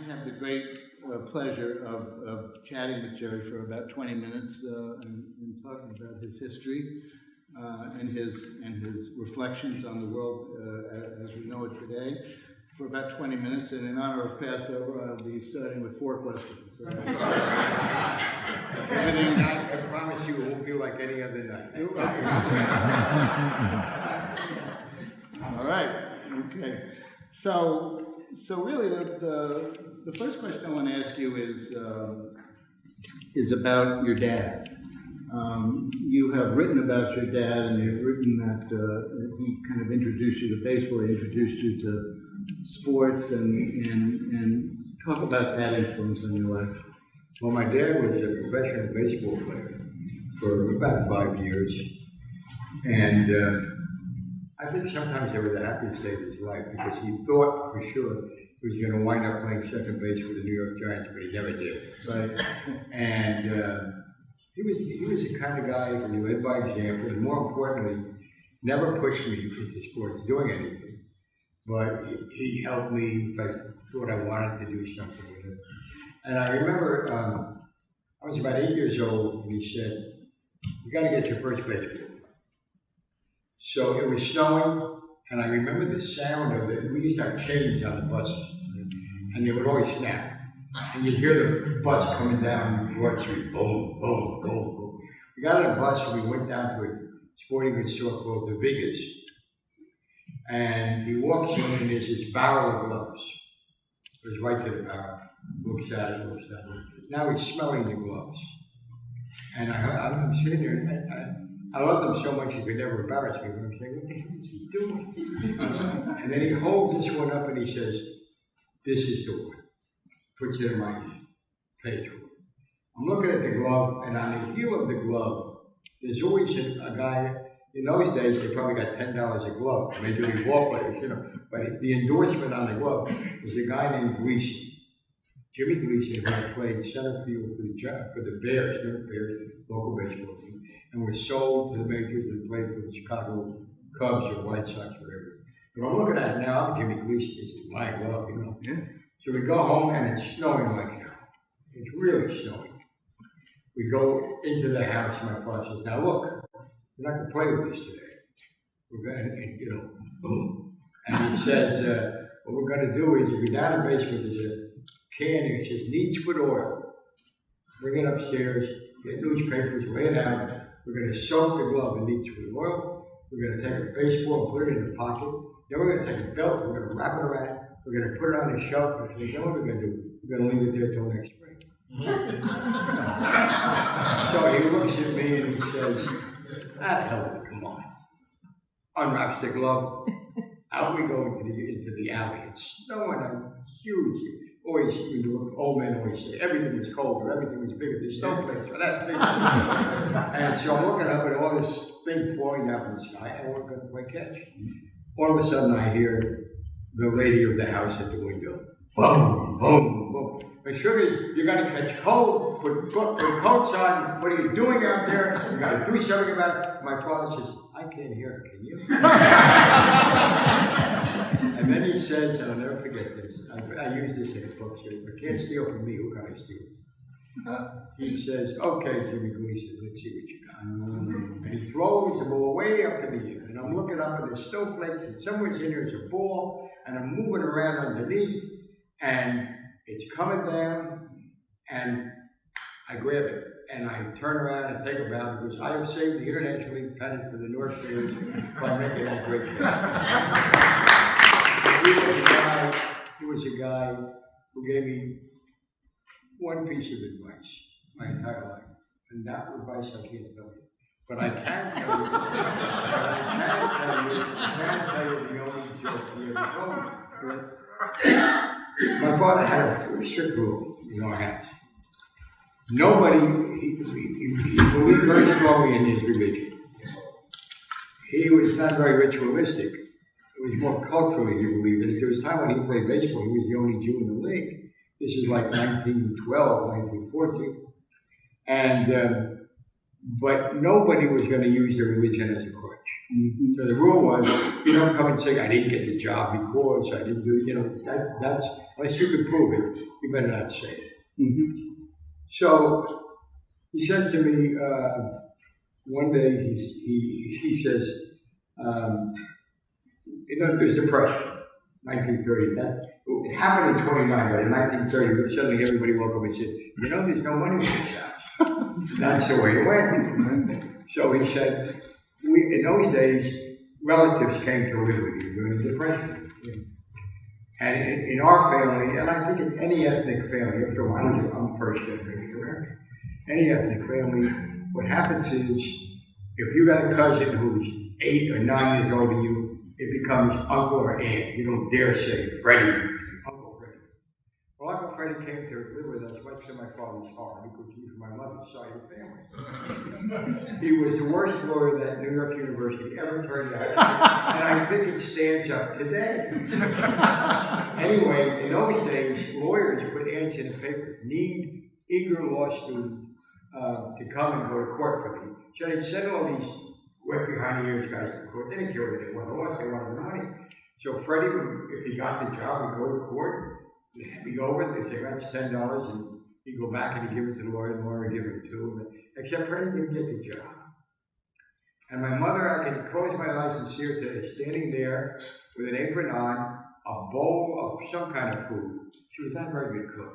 have the great pleasure of chatting with Jerry for about 20 minutes and talking about his history and his reflections on the world as we know it today for about 20 minutes. And in honor of Passover, I'll be starting with 4 questions. Everything I promise you, it won't be like any other night. All right. Okay. So really, the first question I want to ask you is about your dad. You have written about your dad, and you've written that he kind of introduced you to baseball, he introduced you to sports, and talk about that influence on your life. Well, my dad was a professional baseball player for about 5 years, and I think sometimes they were the happiest day of his life because he thought for sure he was going to wind up playing second base for the New York Giants, but he never did. Right. And he was the kind of guy who led by example, and more importantly, never pushed me into sports doing anything. But he helped me if I thought I wanted to do something with it. And I remember I was about 8 years old, and he said, "You got to get your first baseball." So it was snowing, and I remember the sound of it. We used to have chains on the buses, and they would always snap. And you'd hear the bus coming down Broad Street, boom, boom, boom, boom. We got on a bus, and we went down to a sporting goods store called the Vigas. And he walks in, and there's this barrel of gloves. Goes right to the barrel, looks at it. Now he's smelling the gloves. And I'm sitting there, and I loved him so much he could never embarrass me, but I'm saying, what the hell is he doing? And then he holds this one up and he says, "This is the one." Puts it in my hand, pays for it. I'm looking at the glove, and on the heel of the glove, there's always a guy. In those days, they probably got $10 a glove, Major League ball players, But the endorsement on the glove was a guy named Gleason, Jimmy Gleason, who had played center field for the Bears, local baseball team, and was sold to the majors and played for the Chicago Cubs or White Sox, whatever. But I'm looking at it now, I'm Jimmy Gleason. This is my glove, Yeah. So we go home, and it's snowing like hell. It's really snowing. We go into the house, and my father says, "Now look, we're not going to play with this today. We're going to, boom." And he says, "What we're going to do is, you go down the basement, there's a can, and it says, needs foot oil. Bring it upstairs, get newspapers, lay it out. We're going to soak the glove in needs foot oil. We're going to take a baseball and put it in the pocket. Then we're going to take a belt, we're going to wrap it around it. We're going to put it on a shelf, and say, you know what we're going to do? We're going to leave it there till next spring." So he looks at me and he says, "Ah, the hell with it, come on." Unwraps the glove. Out we go into the alley. It's snowing, huge. Always, old men always say, everything was colder, everything was bigger. The snowflakes were that big. And so I'm looking up at all this thing falling down from the sky, and we're going to play catch. All of a sudden I hear the lady of the house at the window. Boom, boom, boom. "But sugar, you got to catch cold. Put coats on. What are you doing out there? You got to do something about it." My father says, "I can't hear her, can you?" And then he says, and I'll never forget this. I use this in a book. So if I can't steal from me, who can I steal? He says, "Okay, Jimmy Gleason, let's see what you got." And he throws the ball way up in the air. And I'm looking up at the snowflakes, and somewhere in there's a ball, and I'm moving around underneath, and it's coming down, and I grab it, and I turn around and take a bound because I have saved the International League pennant for the North Bears by making that great catch. He was a guy who gave me one piece of advice my entire life, and that advice I can't tell you. But I can tell you the only joke he ever told me. My father had a strict rule in our house. Nobody, he believed very strongly in his religion. He was not very ritualistic. It was more culturally he believed in it. There was a time when he played baseball, he was the only Jew in the league. This is like 1912, 1914. And, but nobody was going to use their religion as a crutch. Mhm. So the rule was, you don't come and say, I didn't get the job because I didn't do, that's, unless you can prove it, you better not say it. Mhm. So he says to me, one day, he says, there's depression, 1930. It happened in 29, but in 1930, suddenly everybody woke up and said, there's no money in this house. That's the way it went. So he said, in those days, relatives came to live with you during the Depression. And in our family, and I think in any ethnic family, I'm first generation American, any ethnic family, what happens is, if you got a cousin who's 8 or 9 years older than you, it becomes uncle or aunt. You don't dare say Freddie, Uncle Freddie. Well, Uncle Freddie came to live with us, much to my father's heart, because he was my mother's side of the family. He was the worst lawyer that New York University ever turned out, and I think it stands up today. Anyway, in those days, lawyers put ads in the papers, need eager law students to come and go to court for me. So they'd send all these wet behind the ears guys to court. They didn't care what they wanted, they wanted the money. So Freddie, if he got the job, he'd go to court, he'd go over, they'd say, that's $10, and he'd go back and he'd give it to the lawyer, and the lawyer would give it to him. Except Freddie didn't get the job. And my mother, I can close my eyes and see her today, standing there with an apron on, a bowl of some kind of food. She was not a very good cook.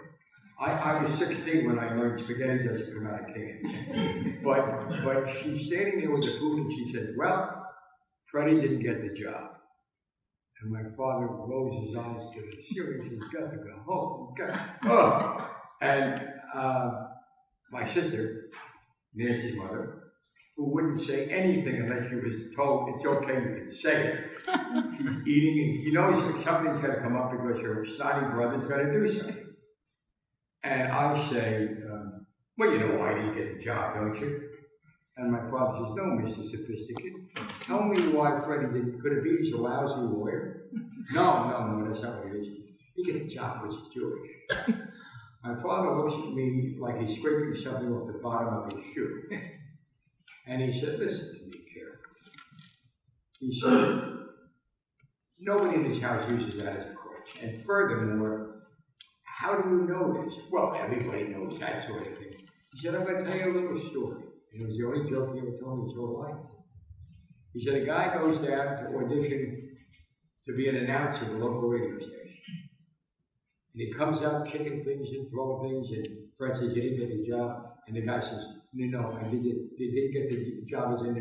I was 16 when I learned spaghetti doesn't come out of cans. But she's standing there with the food and she said, well, Freddie didn't get the job. And my father rolls his eyes to the ceiling. He's got to go home. Oh. And my sister, Nancy's mother, who wouldn't say anything unless she was told it's okay, you can say it. She's eating and she knows that something's going to come up because her snotty brother's going to do something. And I say, well, you know why I didn't get the job, don't you? And my father says, no, Mr. Sophisticate. Tell me why Freddie didn't. Could it be he's a lousy lawyer? No, that's not what it is. He got the job because he's Jewish. My father looks at me like he's scraping something off the bottom of his shoe. And he said, listen to me carefully. He said, nobody in this house uses that as a crutch. And furthermore, how do you know this? Well, everybody knows that sort of thing. He said, I'm going to tell you a little story. And it was the only joke he ever told me his whole life. He said, a guy goes down to audition to be an announcer at a local radio station. And he comes out kicking things and throwing things, and friend says, you didn't get the job. And the guy says, no, I didn't get the job as an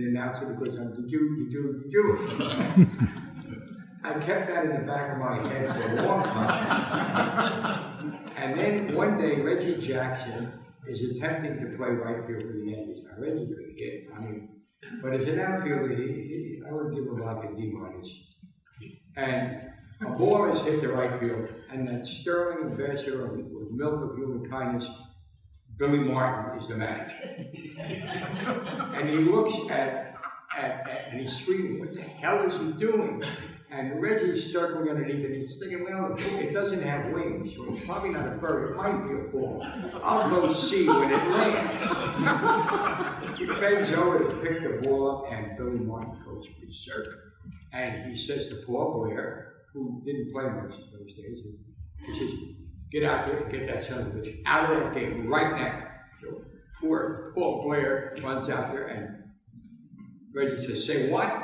announcer because I'm the Jew. I kept that in the back of my head for a long time. And then one day, Reggie Jackson is attempting to play right field for the Yankees. Now, Reggie could hit, but as an outfielder, I would give him like a D-minus. And a ball is hit to right field, and that sterling ambassador of milk of human kindness, Billy Martin, is the manager. And he looks and he's screaming, what the hell is he doing? And Reggie's circling underneath it, he's thinking, well, it doesn't have wings, so it's probably not a bird, it might be a ball. I'll go see when it lands. He bends over to pick the ball up, and Billy Martin goes berserk. And he says to Paul Blair, who didn't play much in those days, he says, get out there and get that son of a bitch out of that game right now. So poor Paul Blair runs out there, and Reggie says, say what?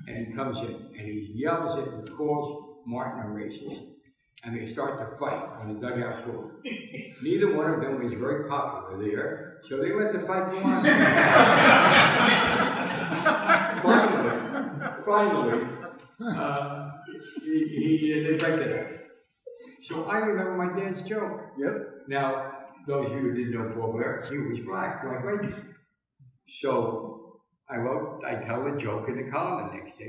And he comes in, and he yells at and calls Martin a racist. And they start to fight on the dugout floor. Neither one of them was very popular there, so they let the fight go on. Finally, they break it up. So I remember my dad's joke. Yep. Now, those of you who didn't know Paul Blair, he was black, like Reggie. So I tell the joke in the column the next day.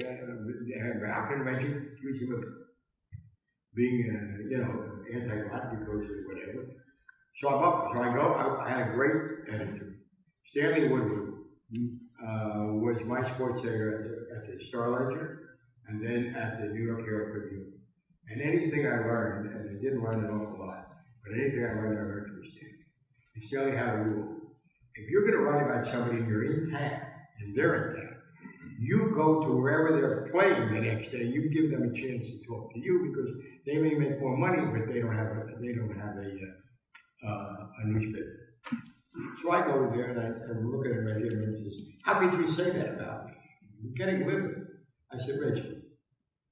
How can Reggie accuse him of being, anti-black because of whatever? So I had a great editor. Stanley Woodward was my sports editor at the Star Ledger and then at the New York Herald Tribune. And anything I learned, and I didn't learn an awful lot, but anything I learned from Stanley. And Stanley had a rule. If you're going to write about somebody and you're in town, and they're in town, you go to wherever they're playing the next day. You give them a chance to talk to you because they may make more money, but they don't have a newspaper. So I go there and I look at it right here and he says, "How could you say that about me? You're getting living." I said, "Richard,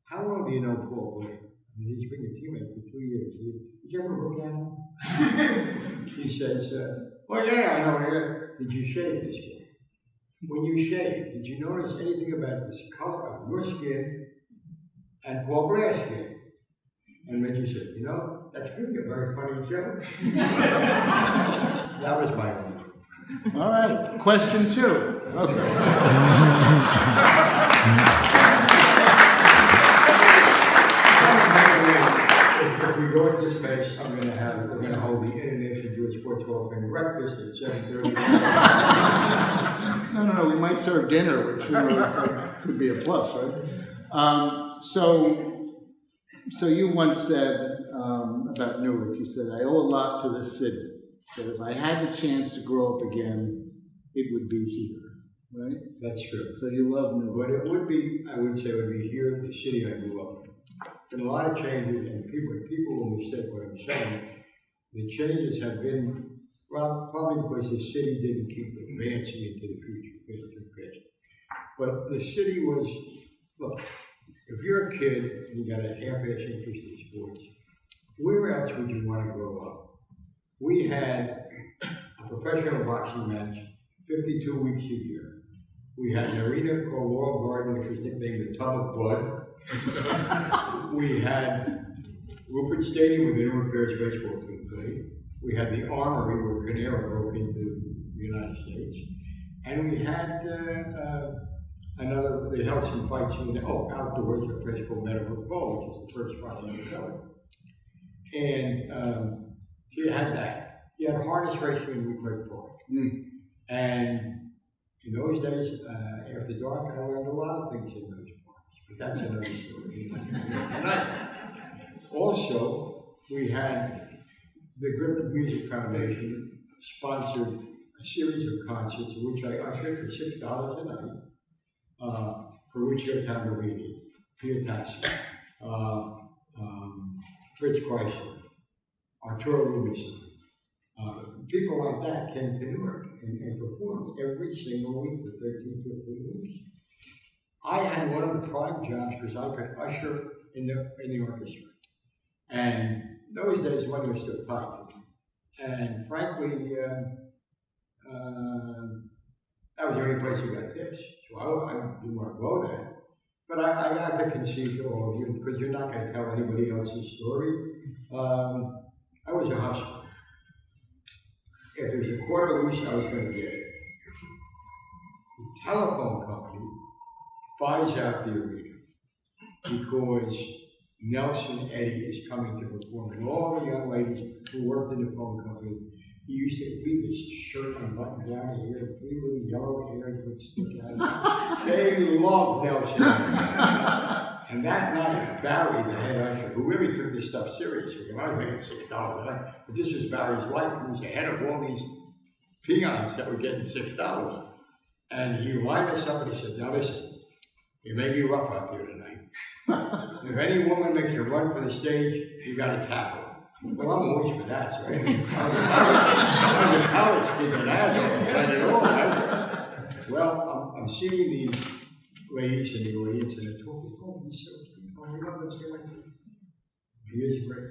how well do you know Paul Blair? I mean, he's been a teammate for 2 years. Did you ever look at him?" He says, "Oh yeah, I know. Yeah. Did you shave this year? When you shaved, did you notice anything about this color of your skin and Paul Blair's skin?" And Richard said, "You know, that's really a very funny joke." That was my one. All right, question 2. Okay. If we go into space, we're going to hold the International Jewish Sports Hall of Fame breakfast at 7:30. No, we might serve dinner, which could be a plus, right? So you once said about Newark, you said, "I owe a lot to this city. That if I had the chance to grow up again, it would be here," right? That's true. So you love Newark. But it would be, I would say it would be here, the city I grew up in. Been a lot of changes, and people will mistake what I'm saying. The changes have been, well, probably because the city didn't keep advancing into the future. But the city was, look, if you're a kid and you got a half-ass interest in sports, where else would you want to grow up? We had a professional boxing match 52 weeks a year. We had an arena called Laurel Garden, which was nicknamed the Tub of Blood. We had Rupert Stadium where the Newark Bears baseball team played. We had the Armory where Canaro broke into the United States. And we had they held some fights outdoors at a place called Meadowbrook Bowl, which is the first Friday night show. And so you had that. You had harness racing in Weequahic Park. And in those days, after dark, I learned a lot of things in those parks. But that's another story. Tonight. Also, we had the Griffith Music Foundation sponsored a series of concerts in which I ushered for $6 a night. Ferruccio Tamburini, Peter Tassi, Fritz Kreisler, Arturo Rubinstein. People like that came to Newark and performed every single week for 13, 15 weeks. I had one of the prime jobs because I could usher in the orchestra. And those days money was still tight. And frankly, that was the only place you got tips. So I didn't want to go there. But I have to concede to all of you because you're not going to tell anybody else's story. I was a hustler. If there was a quarter loose, I was going to get it. The telephone company buys out the arena because Nelson Eddy is coming to perform. And all the young ladies who worked in the phone company, he used to leave his shirt unbuttoned down here, 3 little yellow hairs would stick out. They loved Nelson Eddy. And that night, Barry, the head usher, who really took this stuff seriously, I was making $6 a night, but this was Barry's life. He was ahead of all these peons that were getting $6. And he lined us up and he said, "Now listen, it may be rough out here tonight. If any woman makes a run for the stage, you got to tackle her." Well, I'm always for that, right? I was a college kid and I had it all. Right? Well, I'm seeing these ladies in the audience and they're talking, "Oh, he's so cute. Oh, I love Nelson Eddy. He is great.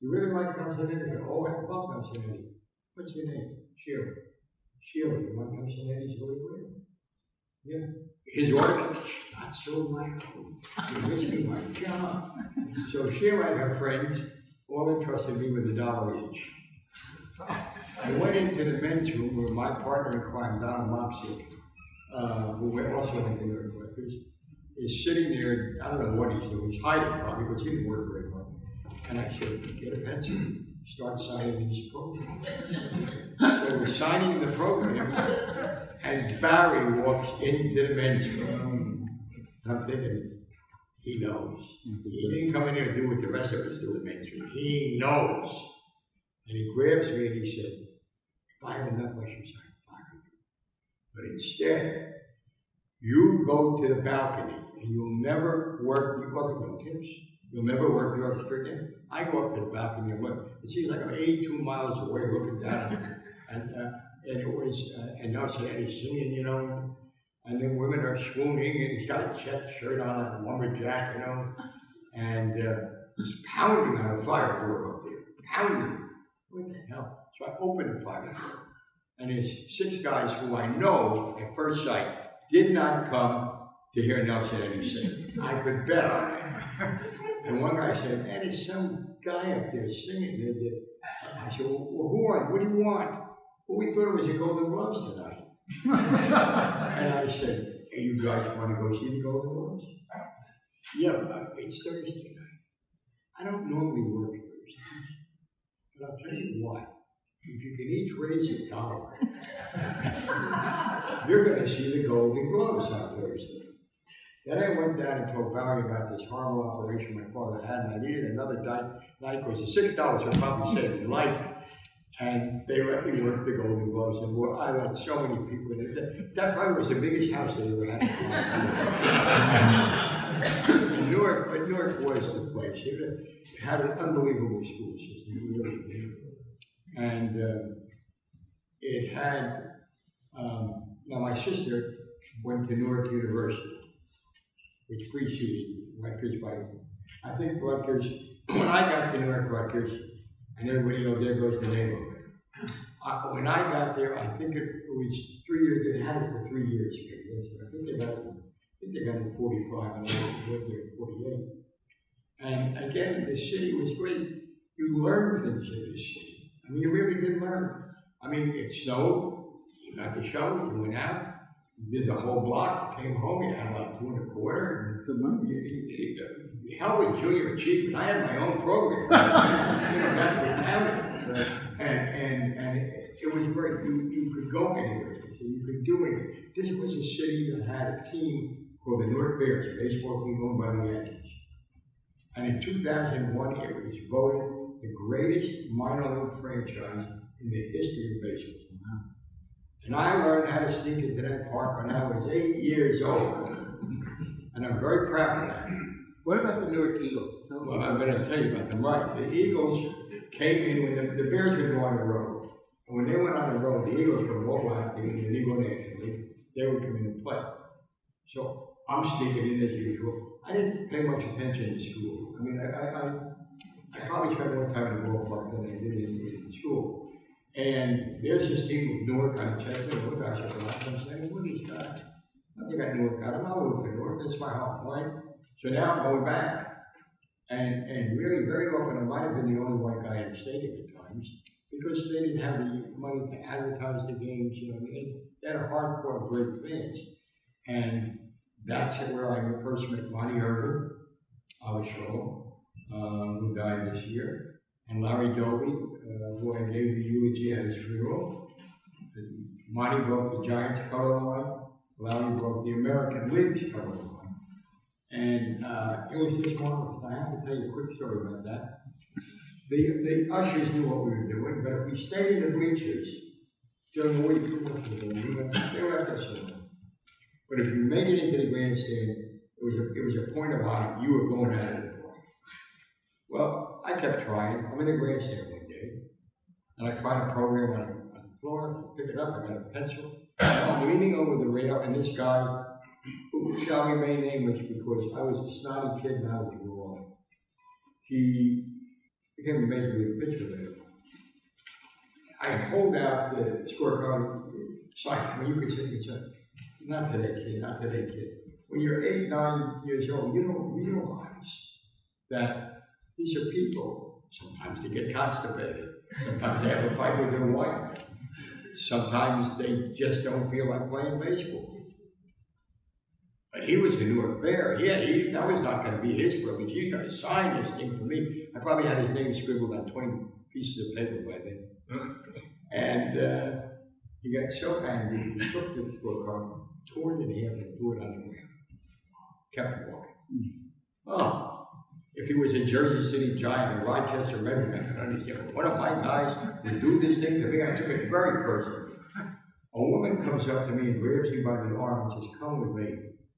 You really like Nelson Eddy?" "Oh, I love Nelson Eddy. What's your name?" "Sheila." "Sheila, you like Nelson Eddy's autograph?" "Yeah." "His autograph?" "Not so loud. You're missing my job." So Sheila and her friends all entrusted me with $1 each. I went into the men's room where my partner in crime, Donald Mopsy, who also went to New York Lakers, is sitting there. I don't know what he's doing. He's hiding probably, because he didn't work very hard. And I said, "Get a pencil, start signing these programs." So we're signing the program, and Barry walks into the men's room. And I'm thinking, he knows. He didn't come in here to do what the rest of us do in men's room. He knows. And he grabs me and he said, "If I had enough, I should sign 5 of you. But instead, you go to the balcony and you'll never work, you go to no tips, you'll never work the orchestra again. I go up to the balcony and look. It seems like I'm 82 miles away looking down. And it was, and now he's singing, you know, and then women are swooning, and he's got a checked shirt on, a lumberjack, you know, and he's pounding on a fire door up there, pounding. What the hell? So I open the fire door, and there's 6 guys who I know at first sight did not come to hear Nelson Eddy sing. I could bet on it. And one guy said, man, there's some guy up there singing. I said, well, who are you? What do you want? Well, we thought it was the Golden Gloves tonight. And I said, hey, you guys want to go see the Golden Gloves? Yeah, but it's Thursday night. I don't normally work Thursdays. But I'll tell you what, if you can each raise $1, you're going to see the Golden Gloves on Thursday. Then I went down and told Barry about this horrible operation my father had, and I needed another night course. The $6 would probably save his life. And they let me work the Golden Gloves, and boy, I let so many people in it. That probably was the biggest house they ever had. And Newark was the place. It had an unbelievable school system, it really did. And it had, now my sister went to Newark University, which preceded Rutgers by, I think Rutgers, when I got to Newark Rutgers, and everybody knows there goes the neighborhood. When I got there, I think it was 3 years, they had it for 3 years. I think they got it in 45, and I went there in 48. And again, the city was great. You learned things in this city. I mean, you really did learn. I mean, it snowed, you got the shovel, you went out, you did the whole block, came home, you had like 2 1/4. It's a money. Hell with junior achievement. I had my own program. You know, that's what happened. And it was great. You could go anywhere. You could do it. This was a city that had a team called the Newark Bears, a baseball team owned by the Yankees. And in 2001, it was voted the greatest minor league franchise in the history of baseball. Wow. And I learned how to sneak into that park when I was 8 years old. And I'm very proud of that. What about the Newark Eagles? Well, I'm going to tell you about them. Right. The Eagles came in when the Bears would go on the road. And when they went on the road, the Eagles were local acting in the Eagle National League. They would come in and play. So I'm sneaking in as usual. I didn't pay much attention in school. I mean, I probably spent more time in the ballpark than I did in school. And there's this team with Newark on the check. What guys are going I'm saying, what are these guys? I think I knew Newark. I'm not looking for Newark. That's my home, right? So now I'm going back, and really very often I might have been the only white guy in the stadium at times, because they didn't have the money to advertise the games, you know, they had a hardcore great fans. And that's where I first met Monty Irvin, who died this year, and Larry Doby, who I gave the eulogy at his funeral. Monty broke the Giants color line, Larry broke the American League's color line. And it was just marvelous. I have to tell you a quick story about that. The ushers knew what we were doing, but if we stayed in the bleachers during the week, they left us alone. But if you made it into the grandstand, it was a point of honor. You were going out of the park. Well, I kept trying. I'm in the grandstand one day, and I find a program on the floor. I pick it up. I got a pencil. I'm leaning over the rail, and this guy, who shall remain nameless because I was a snotty kid and I was wrong. He became a major league pitcher later. I hold out the scorecard, sign. I mean, you could say, not today, kid, not today, kid. When you're 8, 9 years old, you don't realize that these are people. Sometimes they get constipated. Sometimes they have a fight with their wife. Sometimes they just don't feel like playing baseball. But he was a Newark Bear. Yeah, that was not going to be his privilege. He's going to sign this thing for me. I probably had his name scribbled on 20 pieces of paper by then. And he got so angry, he took the scorecard, tore it in half, and threw it on the ground. Kept walking. Oh, if he was a Jersey City Giant or Rochester Red, I could understand. But one of my guys would do this thing to me. I took it very personally. A woman comes up to me and grabs me by the arm and says, "Come with me."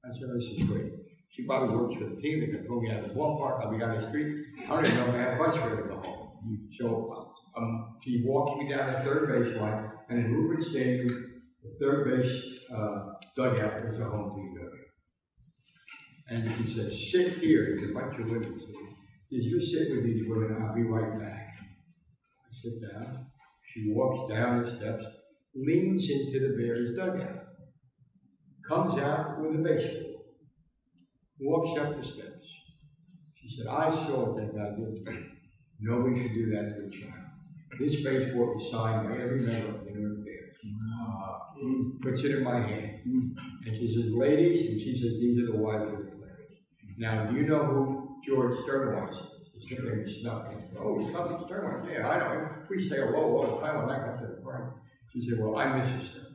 I said, "This is great." She probably works for the team. They can throw me out of the ballpark. I'll be down the street. I don't even know if I have a bus fare to go home. So she walks me down the third baseline, and in Rupert Stadium, the third base dugout was the home team dugout. And she says, "Sit here." There's a bunch of women sitting. She says, "You sit with these women. I'll be right back." I sit down. She walks down the steps, leans into the Bears dugout, comes out with a baseball, walks up the steps. She said, "I saw what that guy did to me. Nobody should do that to a child. This baseball is signed by every member of the New York Bears." Puts it in my hand. And she says, "Ladies," and she says, "these are the wives of the players. Now, do you know who George Sternweiss is?" His name is Snuffy. "Oh, Snuffy Sternweiss, yeah, I know him. We say hello all the time when I come to the park." She said, "Well, I'm Mrs. Stern.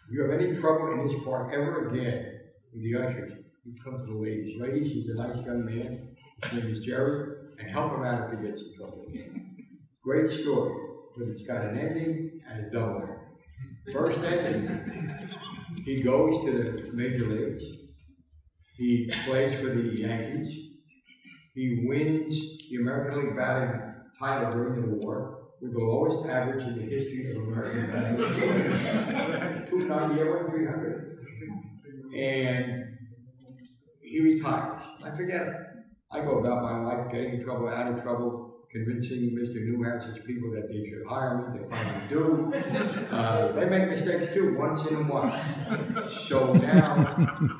If you have any trouble in this park ever again with the ushers, you come to the ladies. Ladies, he's a nice young man. His name is Jerry, and help him out if he gets in trouble again." Great story, but it's got an ending and a double ending. First ending, he goes to the major leagues. He plays for the Yankees. He wins the American League batting title during the war with the lowest average in the history of American batting. 290 over 300. And he retires. I forget it. I go about my life getting in trouble, out of trouble, convincing Mr. Newhouse's people that they should hire me. They finally do. They make mistakes too, once in a while. So now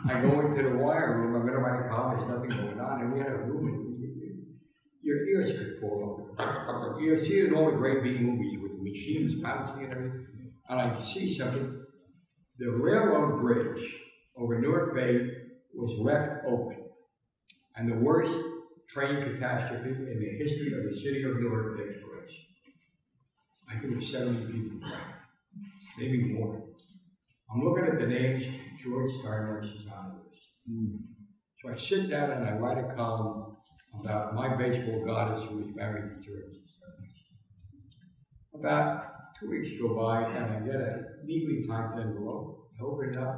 I go into the wire room. I'm in my car. There's nothing going on, and we had a room. Your ears could fall over. You see it in all the great B movies with machines bouncing and everything. And I see something. The railroad bridge over Newark Bay was left open, and the worst train catastrophe in the history of the city of Newark takes place. I think it was 70 people died, maybe more. I'm looking at the names. George Sternweiss is on the list. So I sit down and I write a column about my baseball goddess who was married to George Sternweiss. About 2 weeks go by and I get a neatly typed envelope. I open it up.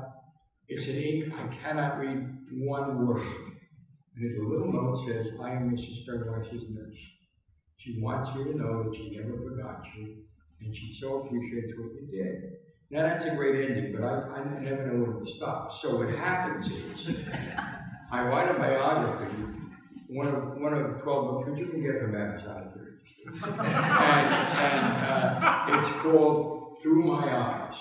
It's in ink. I cannot read one word. And there's a little note that says, "I am Mrs. Sternweiss's nurse. She wants you to know that she never forgot you, and she so appreciates what you did." Now that's a great ending, but I never know when to stop. So what happens is, I write a biography, one of 12 books, which you can get from Amazon. And it's called "Through My Eyes."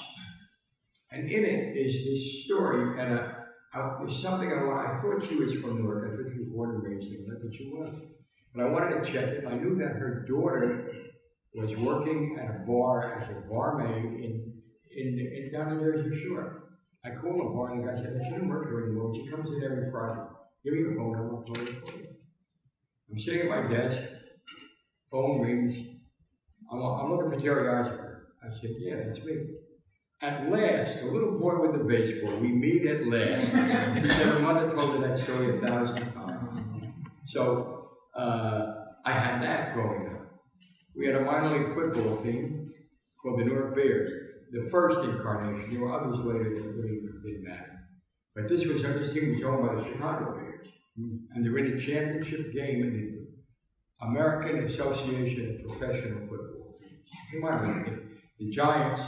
And in it is this story, and there's something I thought she was from Newark. I thought she was born and raised in Newark, but she wasn't. But I wanted to check it. I knew that her daughter was working at a bar as a barmaid in down the Jersey Shore. I called the bar and the guy said, "She doesn't work here anymore. She comes in every Friday. Give me your phone number, I'll call you for you." I'm sitting at my desk. Phone rings. I'm looking for Jerry Izenberg. I said, "Yeah, that's me." At last, the little boy with the baseball, we meet at last. She said her mother told her that story 1,000 times. So I had that growing up. We had a minor league football team called the Newark Bears, the first incarnation. There were others later that really didn't matter. But this team was owned by the Chicago Bears. And they're in a championship game in the American Association of Professional Football Teams. You might remember it. The Giants,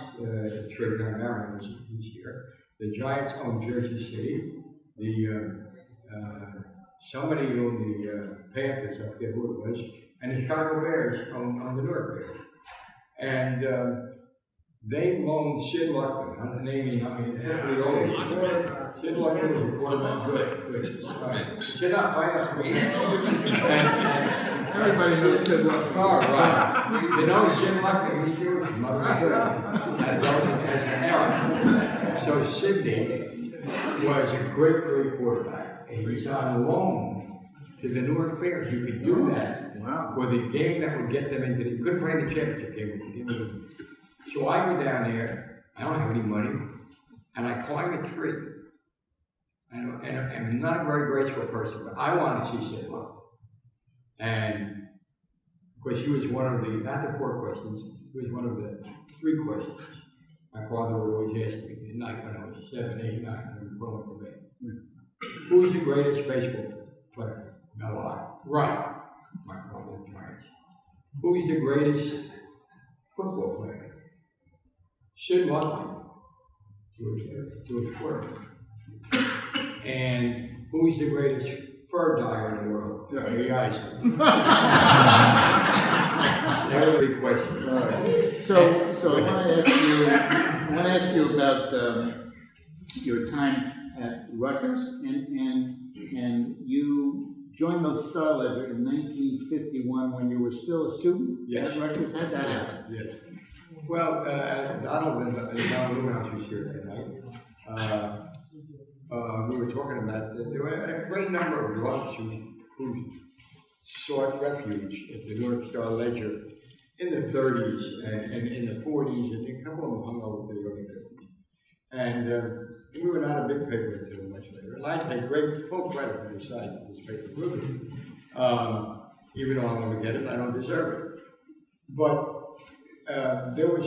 Trevor Marion was here. The Giants owned Jersey City. Somebody owned the Panthers, I forget who it was, and the Chicago Bears owned the Newark Bears. And they loaned Sid Luckman. I'm naming, pretty old. Sid Luckman was a quarterback. Good. Sit up, fight up. Everybody knows Sid Luckman. All right. You know Sid Luckman, he's Jewish. So Sidney was a great quarterback, and he's on loan to the Newark Bears. You could do that for the game that would get them into you couldn't play the championship game. So I go down there, I don't have any money, and I climb a tree. And I'm not a very graceful person, but I want to see Sid Luckman. And of course, he was one of the, not the 4 questions, he was one of the 3 questions. my father would always ask me at night when I was 7, 8, 9, when going to bed, who's the greatest baseball player? No, I. Right. My father was right. Who's the greatest football player? Sid Luckman, to his word. And who's the greatest fur dyer in the world? Jerry Izenberg. That was a big question. All right. So I want to ask you about your time at Rutgers, and you joined the Star Ledger in 1951 when you were still a student Yes. at Rutgers. How'd that happen? Yes. Well, Donald Newhouse was here that night. We were talking about that there were a great number of drunks who sought refuge at the North Star Ledger in the 30s and in the 40s, and a couple of them hung over to the early 50s. And we were not a big paper until much later. And I take full credit for the size of this paper grew. Even though I'm going to get it, I don't deserve it. But there was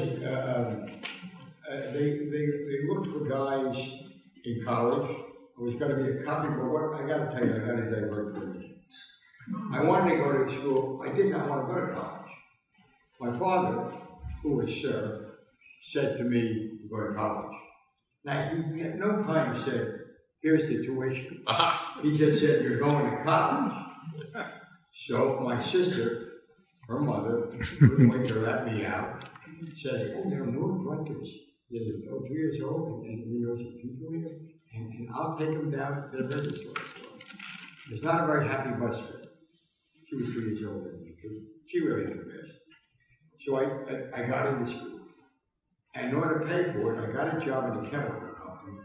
they looked for guys in college. I was going to be a copyboy. I got to tell you, I got to divert for a minute. I wanted to go to school. I did not want to go to college. My father, who was sheriff, said to me, "Go to college." Now, he at no time said, "Here's the tuition." He just said, "You're going to college." So my sister, her mother, wouldn't wait to rat me out, said, "Oh, they're North Rutgers. They're 2 years old, and you know some people here, and I'll take them down to the business store." It's not a very happy bus trip. She was 3 years older than me, too. She really did the best. So I got into school. And in order to pay for it, I got a job in a chemical company,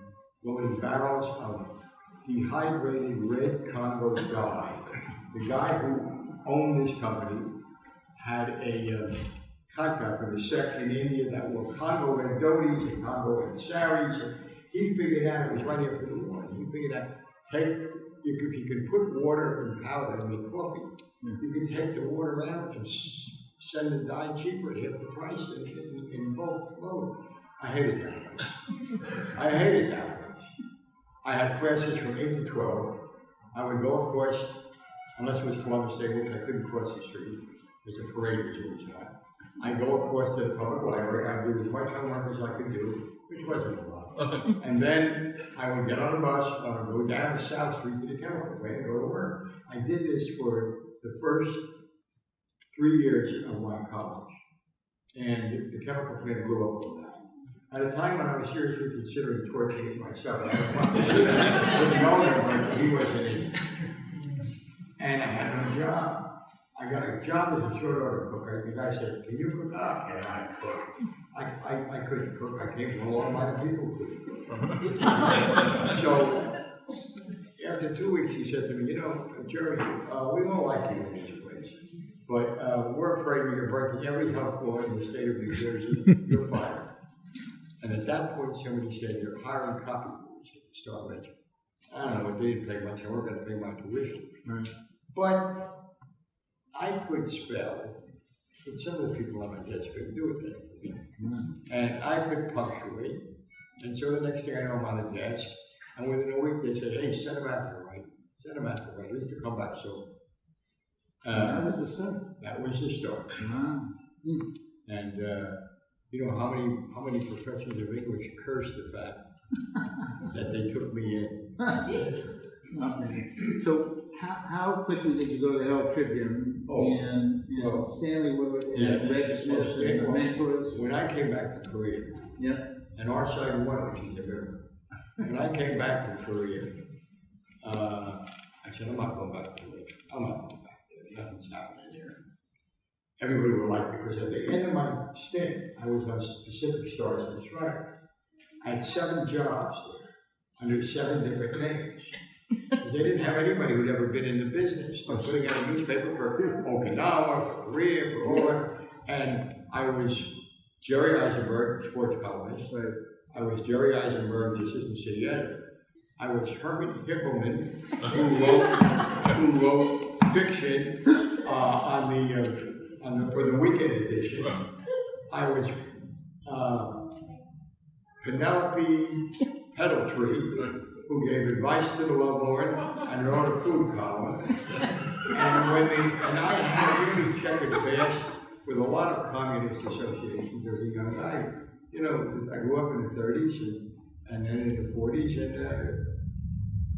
loading barrels of dehydrated red Congo dye. The guy who owned this company had a contract with a sect in India that wore Congo red dhotis and Congo red saris. And he figured out, it was right after the war, he figured out, if you could put water and powder and make coffee, you could take the water out and send the dye cheaper at half the price in bulk load. I hated that place. I hated that place. I had classes from 8 to 12. I would go, of course, unless it was Columbus Day, which I couldn't cross the street, because the parade was always on. I'd go, of course, to the public library. I'd do as much homework as I could do, which wasn't a lot. And then I would get on a bus, I would go down to South Street to the chemical plant and go to work. I did this for the first 3 years of my college. And the chemical plant blew up one night. At a time when I was seriously considering torturing it myself, I was with the owner, but he wasn't in. And I had no job. I got a job as a short order cook. The guy said, "Can you cook?" "Ah, can I cook?" I couldn't cook. I came from a long line of people who couldn't cook. So after 2 weeks, he said to me, "You know, Jerry, we don't like you in this place, but we're afraid you're breaking every health law in the state of New Jersey. You're fired." And at that point, somebody said, "You're hiring copy boys at the Star Ledger." I don't know, they didn't pay much. I wasn't going to pay my tuition. Right. But I could spell, but some of the people on my desk couldn't do it that way. And I could punctuate. And so the next thing I know, I'm on the desk. And within a week, they said, "Hey, send them out to write. Send them out to write. At least to come back soon." That was the start. That was the start. Wow. And you know how many professors of English cursed the fact that they took me in. So how quickly did you go to the Herald Tribune and Stanley Woodward and Red Smith and the mentors? When I came back to Korea, and our side won, which is the miracle. When I came back from Korea, I said, "I'm not going back to Korea. I'm not going back there. Nothing's happening here." Everybody would like me, because at the end of my stint, I was on Pacific Stars and Strike. I had 7 jobs there, under 7 different names. They didn't have anybody who'd ever been in the business. They're putting out a newspaper for Okinawa, for Korea, for all that. And I was Jerry Izenberg, sports columnist. Right. I was Jerry Izenberg, the assistant city editor. I was Herman Hickelman, who wrote fiction for the weekend edition. I was Penelope Peddletree, who gave advice to the lovelorn and wrote a food column. And I had a really checkered past with a lot of communist associations as a young guy. You know, because I grew up in the 30s and then in the 40s,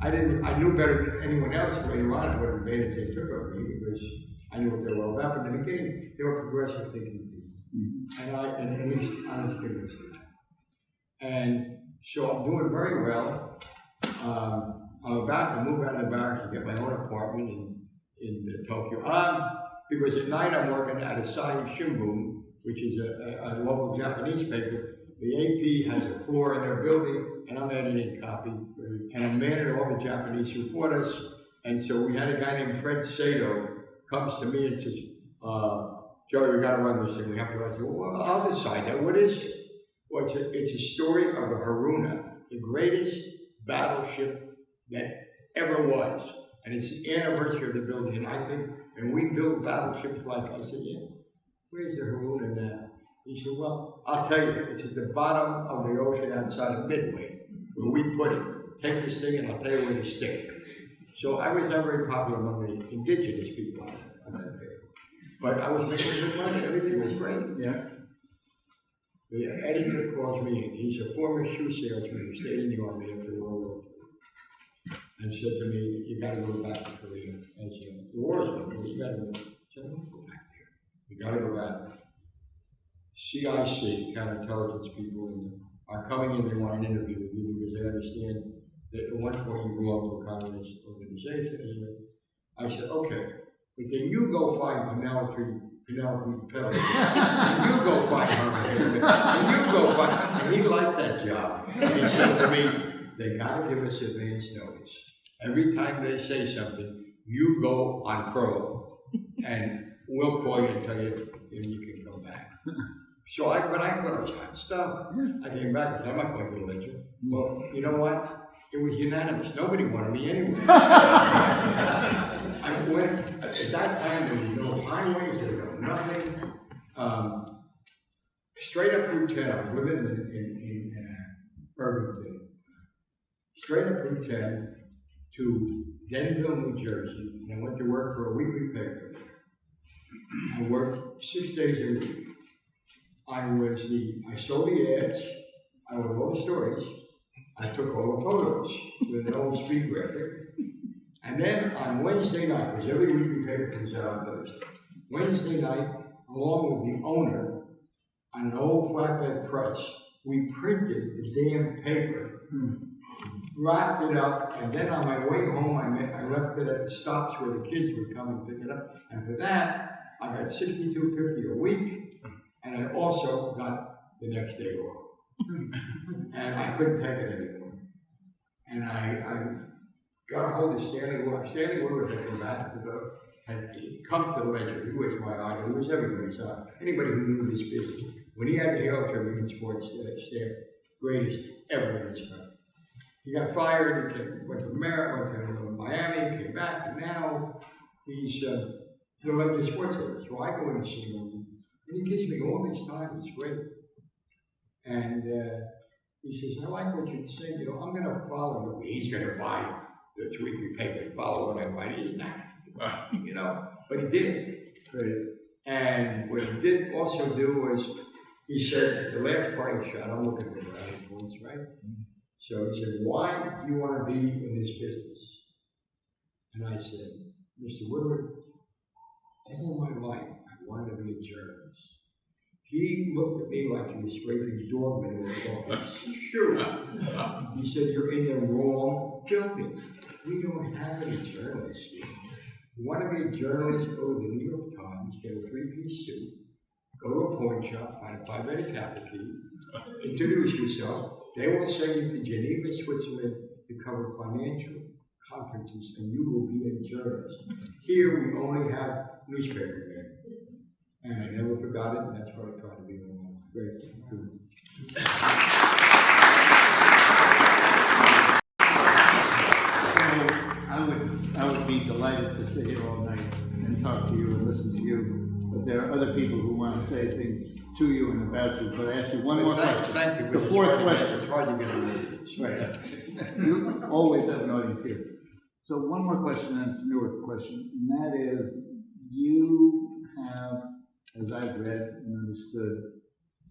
and I knew better than anyone else later on what advantage they took of me, because I knew what they were all about. But in the beginning, they were progressive thinking people. And at least I was convinced of that. And so I'm doing very well. I'm about to move out of the barracks and get my own apartment in Tokyo. Because at night I'm working at Asahi Shimbun, which is a local Japanese paper. The AP has a floor in their building, and I'm editing copy. And I'm managing all the Japanese reporters. And so we had a guy named Fred Sato comes to me and says, Joey, we got to run this thing. We have to. I said, well, I'll decide that. What is it? Well, it's a story of the Haruna, the greatest battleship that ever was. And it's the anniversary of the building. And I think, and we build battleships like, I said, yeah, where's the Haruna now? He said, well, I'll tell you, it's at the bottom of the ocean outside of Midway, where we put it. Take this thing and I'll tell you where to stick it. So I was not very popular among the indigenous people on that day. But I was making good money, everything was great. Yeah. The editor calls me in. He's a former shoe salesman who stayed in the army after World War II. And said to me, you got to go back to Korea. And so, the war is over, you got to go. I said, don't go back there. You got to go back. CIC, counterintelligence people, are coming in, they want an interview with you because they understand that at one point you belong to a communist organization. I said, okay, but then you go find Penelope Peddletree, and you go find her, and you go find, and he liked that job. And he said to me, they gotta give us advance notice. Every time they say something, you go on furlough, and we'll call you and tell you if you can come back. So but I thought it was hot stuff. I came back and said, I'm not going to the lecture. Well, you know what? It was unanimous. Nobody wanted me anyway. I went, at that time, there was no highways, there was no nothing. Straight up Route 10, I was living in Irvington. Straight up Route 10 to Denville, New Jersey, and I went to work for a weekly paper. I worked 6 days a week. I sold the ads, I wrote all the stories, I took all the photos with an old speed graphic. And then on Wednesday night, because every weekly paper comes out on Thursday, Wednesday night, along with the owner, on an old flatbed press, we printed the damn paper, wrapped it up, and then on my way home, I left it at the stops where the kids would come and pick it up. And for that, I got $62.50 a week, and I also got the next day off. And I couldn't take it anymore. And I got a hold of Stanley Woodward. Stanley Woodward had come back had come to the lecture. He was my idol. He was everybody's idol. Anybody who knew this business. When he had the Hail Tribune Sports staff, greatest ever in this country. He got fired, he went to Miami, came back, and now he's the sports editor. So I go in and see him, and he gives me all this time. It's great. And he says, I like what you're saying. You know, I'm going to follow you. He's going to buy this weekly paper and follow what I buy. He's not going to, you know, but he did. And what he did also do was, he said, the last parting shot, I'm looking for brownie points, right? So he said, why do you want to be in this business? And I said, Mr. Woodward, all my life I wanted to be a journalist. He looked at me like he was scraping dog manure off his shoe. He said, you're in the wrong building. We don't have any journalists here. You want to be a journalist, go to the New York Times, get a 3-piece suit, go to a pawn shop, find a 5-letter capital key, introduce yourself. They will send you to Geneva, Switzerland to cover financial conferences, and you will be a journalist. Here we only have newspaper men. And I never forgot it, and that's what I try to be all my life. Great. So I would be delighted to sit here all night and talk to you and listen to you. but there are other people who want to say things to you and about you. But I ask you one more question. Thank you. The fourth question. It's hard to get an audience. Right. You always have an audience here. So one more question, and it's a newer question, and that is, you have, as I've read and understood,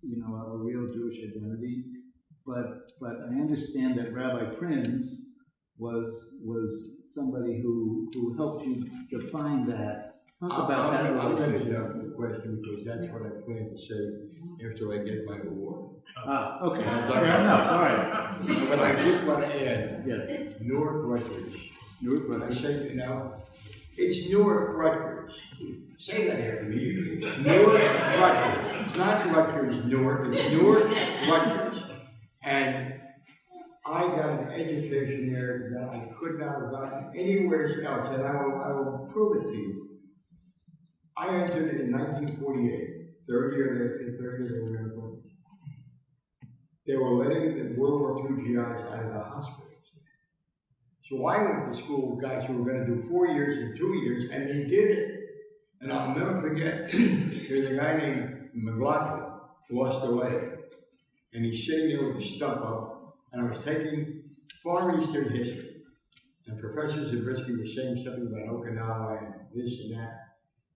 a real Jewish identity, but I understand that Rabbi Prinz was somebody who helped you define that. Talk about that. I'm going to jump to the question because that's what I plan to say after I get my award. Okay, fair enough, all right. But I just want to add, Yes. Newark Rutgers. Newark When I Rutgers. say, it's Newark Rutgers. Say that after me. Newark Rutgers. It's not Rutgers, Newark. It's Newark Rutgers. And I got an education there that I could not have gotten anywhere else, and I will prove it to you. I entered it in 1948, third year they were in Rutgers. They were letting the World War II GIs out of the hospitals. So I went to school with guys who were going to do 4 years and 2 years, and they did it. And I'll never forget, there's a guy named McLaughlin who lost a leg, and he's sitting there with a stump up, and I was taking Far Eastern history, and Professor Zabriskie was saying something about Okinawa and this and that,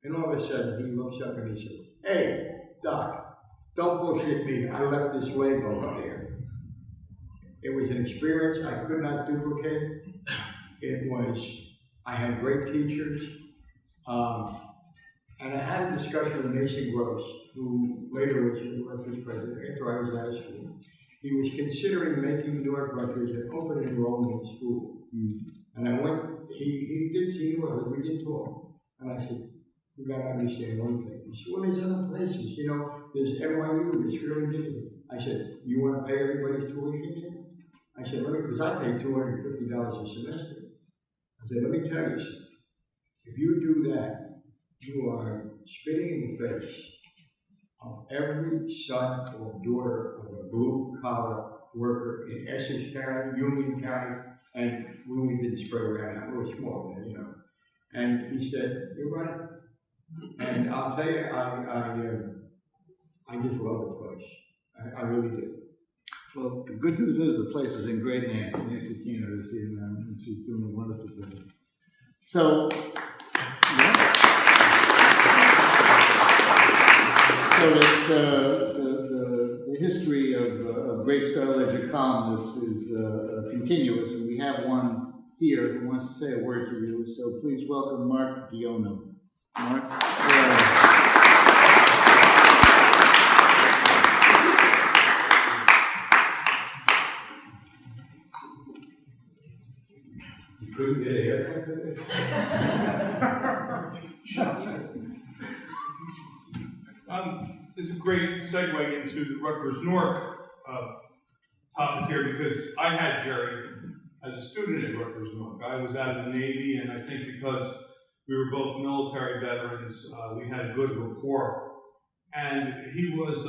and all of a sudden he looks up and he says, "Hey, Doc, don't bullshit me, I left this leg over there." It was an experience I could not duplicate. I had great teachers, and I had a discussion with Mason Gross, who later was the Rutgers president after I was out of school. He was considering making Newark Rutgers an open enrollment school. And I went, he did see me, we did talk. And I said, "You gotta understand one thing." He said, "Well, there's other places, there's NYU, there's really different." I said, "You wanna pay everybody's tuition here?" I said, because I pay $250 a semester. I said, "Let me tell you something. If you do that, you are spitting in the face of every son or daughter of a blue-collar worker in Essex County, Union County, and we only didn't spread around, we were small then, And he said, "You're right." And I'll tell you, I just love the place. I really do. Well, the good news is the place is in great hands. Nancy Keener is here now, and she's doing a wonderful job. So, the history of Great Star Ledger columnists is continuous, and we have one here who wants to say a word to you. So please welcome Mark Diono. Mark. Couldn't get a haircut today? This is a great segue into the Rutgers Newark topic here, because I had Jerry as a student at Rutgers Newark. I was out of the Navy, and I think because we were both military veterans, we had a good rapport. And he was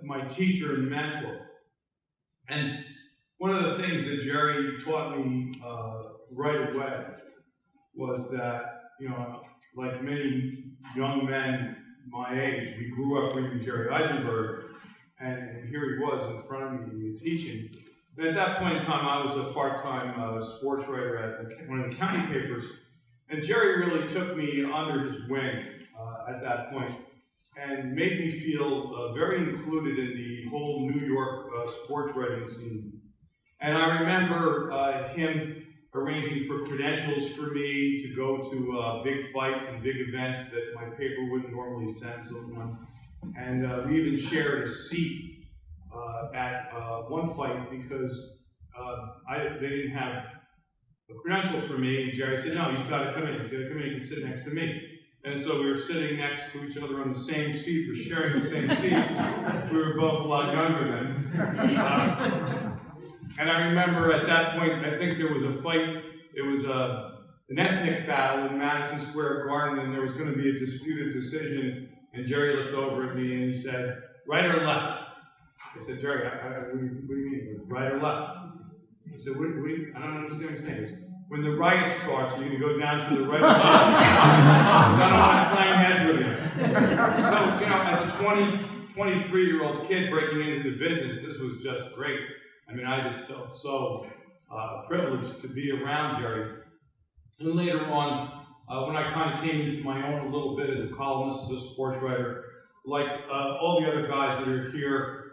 my teacher and mentor. And one of the things that Jerry taught me right away was that, like many young men my age, we grew up reading Jerry Izenberg, and here he was in front of me teaching. And at that point in time, I was a part-time sports writer at one of the county papers, and Jerry really took me under his wing at that point and made me feel very included in the whole New York sports writing scene. And I remember him arranging for credentials for me to go to big fights and big events that my paper wouldn't normally send someone. And we even shared a seat at one fight because they didn't have a credential for me. And Jerry said, "No, he's got to come in. He's got to come in and sit next to me." And so we were sitting next to each other on the same seat. We're sharing the same seat. We were both a lot younger then. And I remember at that point, I think there was a fight. It was an ethnic battle in Madison Square Garden, and there was going to be a disputed decision. And Jerry looked over at me and he said, "Right or left?" I said, "Jerry, what do you mean, right or left?" He said, what do you, I don't understand what you're saying. He said, when the riot starts, you're going to go down to the red line. I don't want to clang heads with you. So, you know, as a 23-year-old kid breaking into the business, this was just great. I mean, I just felt so privileged to be around Jerry. And later on, when I kind of came into my own a little bit as a columnist, as a sports writer, like all the other guys that are here,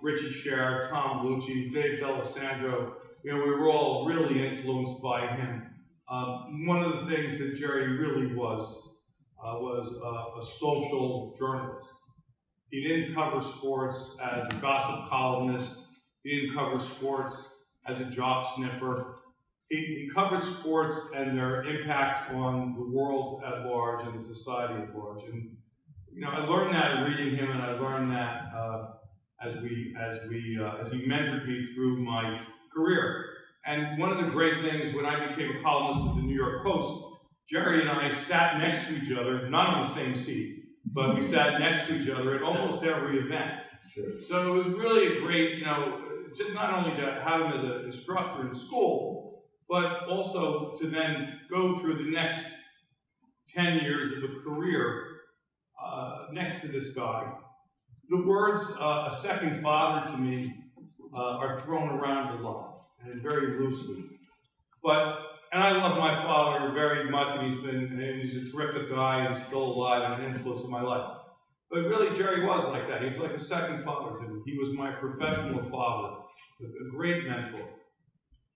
Richie Scher, Tom Lucci, Dave D'Alessandro, you know, we were all really influenced by him. One of the things that Jerry really was a social journalist. He didn't cover sports as a gossip columnist. He didn't cover sports as a job sniffer. He covered sports and their impact on the world at large and the society at large. And you know, I learned that reading him, and I learned that as he mentored me through my career. And one of the great things when I became a columnist at the New York Post, Jerry and I sat next to each other, not on the same seat, but we sat next to each other at almost every event. Sure. So it was really a great, you know, just not only to have him as an instructor in school, but also to then go through the next 10 years of a career next to this guy. The words a second father to me are thrown around a lot, and very loosely. And I love my father very much, and he's a terrific guy, and he's still alive and an influence in my life. But really, Jerry was like that. He was like a second father to me. He was my professional father, a great mentor.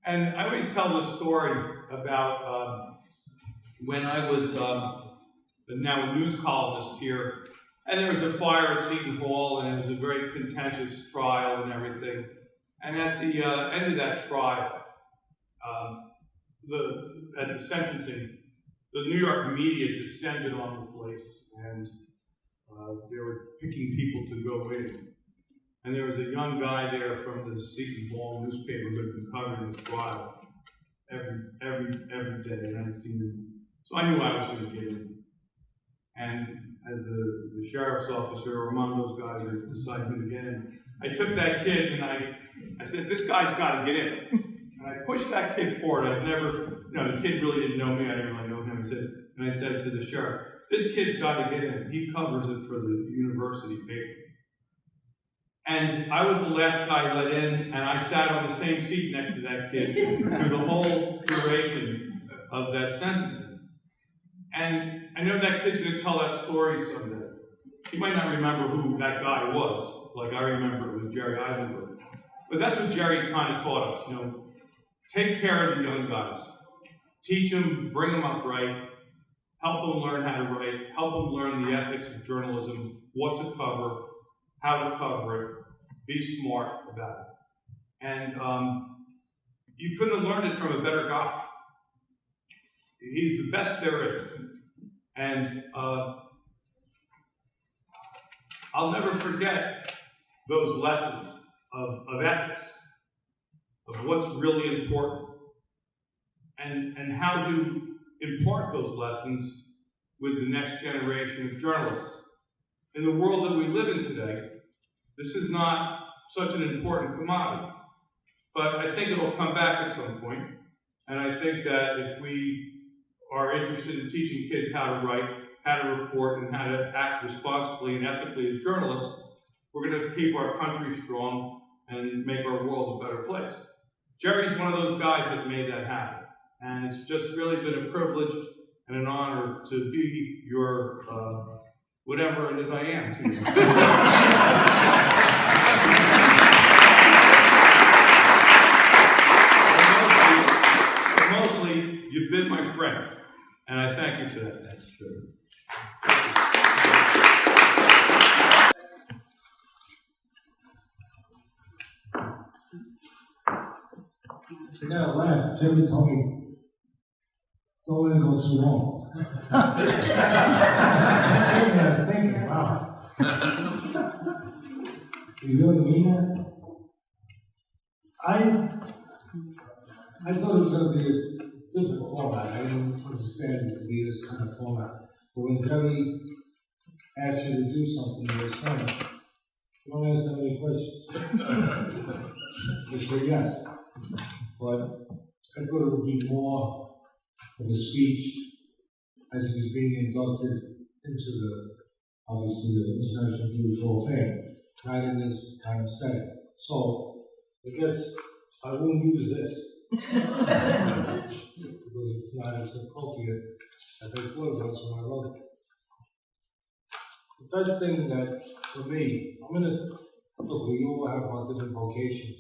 And I always tell this story about when I was now a news columnist here, and there was a fire at Seton Hall, and it was a very contentious trial and everything. And at the end of that trial, at the sentencing, the New York media descended on the place, and they were picking people to go in. And there was a young guy there from the Seton Hall newspaper who had been covering the trial every day, and I'd seen him. So I knew I was going to get in. And as the sheriff's officer, among those guys who decided who to get in, I took that kid and I said, this guy's got to get in. And I pushed that kid forward. I'd never, you know, the kid really didn't know me. I didn't really know him. I said to the sheriff, this kid's got to get in. He covers it for the university paper. And I was the last guy let in, and I sat on the same seat next to that kid through the whole duration of that sentencing. And I know that kid's going to tell that story someday. He might not remember who that guy was, like I remember it was Jerry Izenberg. But that's what Jerry kind of taught us, you know. Take care of the young guys. Teach them, bring them up right, help them learn how to write, help them learn the ethics of journalism, what to cover, how to cover it, be smart about it. And you couldn't have learned it from a better guy. He's the best there is. And I'll never forget those lessons of ethics, of what's really important, and how to impart those lessons with the next generation of journalists. In the world that we live in today, this is not such an important commodity, but I think it'll come back at some point, and I think that if we are interested in teaching kids how to write, how to report, and how to act responsibly and ethically as journalists, we're going to keep our country strong and make our world a better place. Jerry's one of those guys that made that happen, and it's just really been a privilege and an honor to be your whatever it is I am to you. Mostly, you've been my friend, and I thank you for that. That's true. I gotta laugh. Jimmy told me, don't let it go too long. I'm sitting there thinking, wow. You really mean that? I thought it was going to be a different format. I didn't understand it to be this kind of format. But when Jerry asked you to do something in this way, you don't ask them any questions. You say yes. But I thought it would be more of a speech as he was being inducted into obviously the International Jewish Hall of Fame, not in this kind of setting. So I guess I won't use this because it's not as appropriate as I thought it was when I wrote it. The best thing that, for me, look, we all have our different vocations.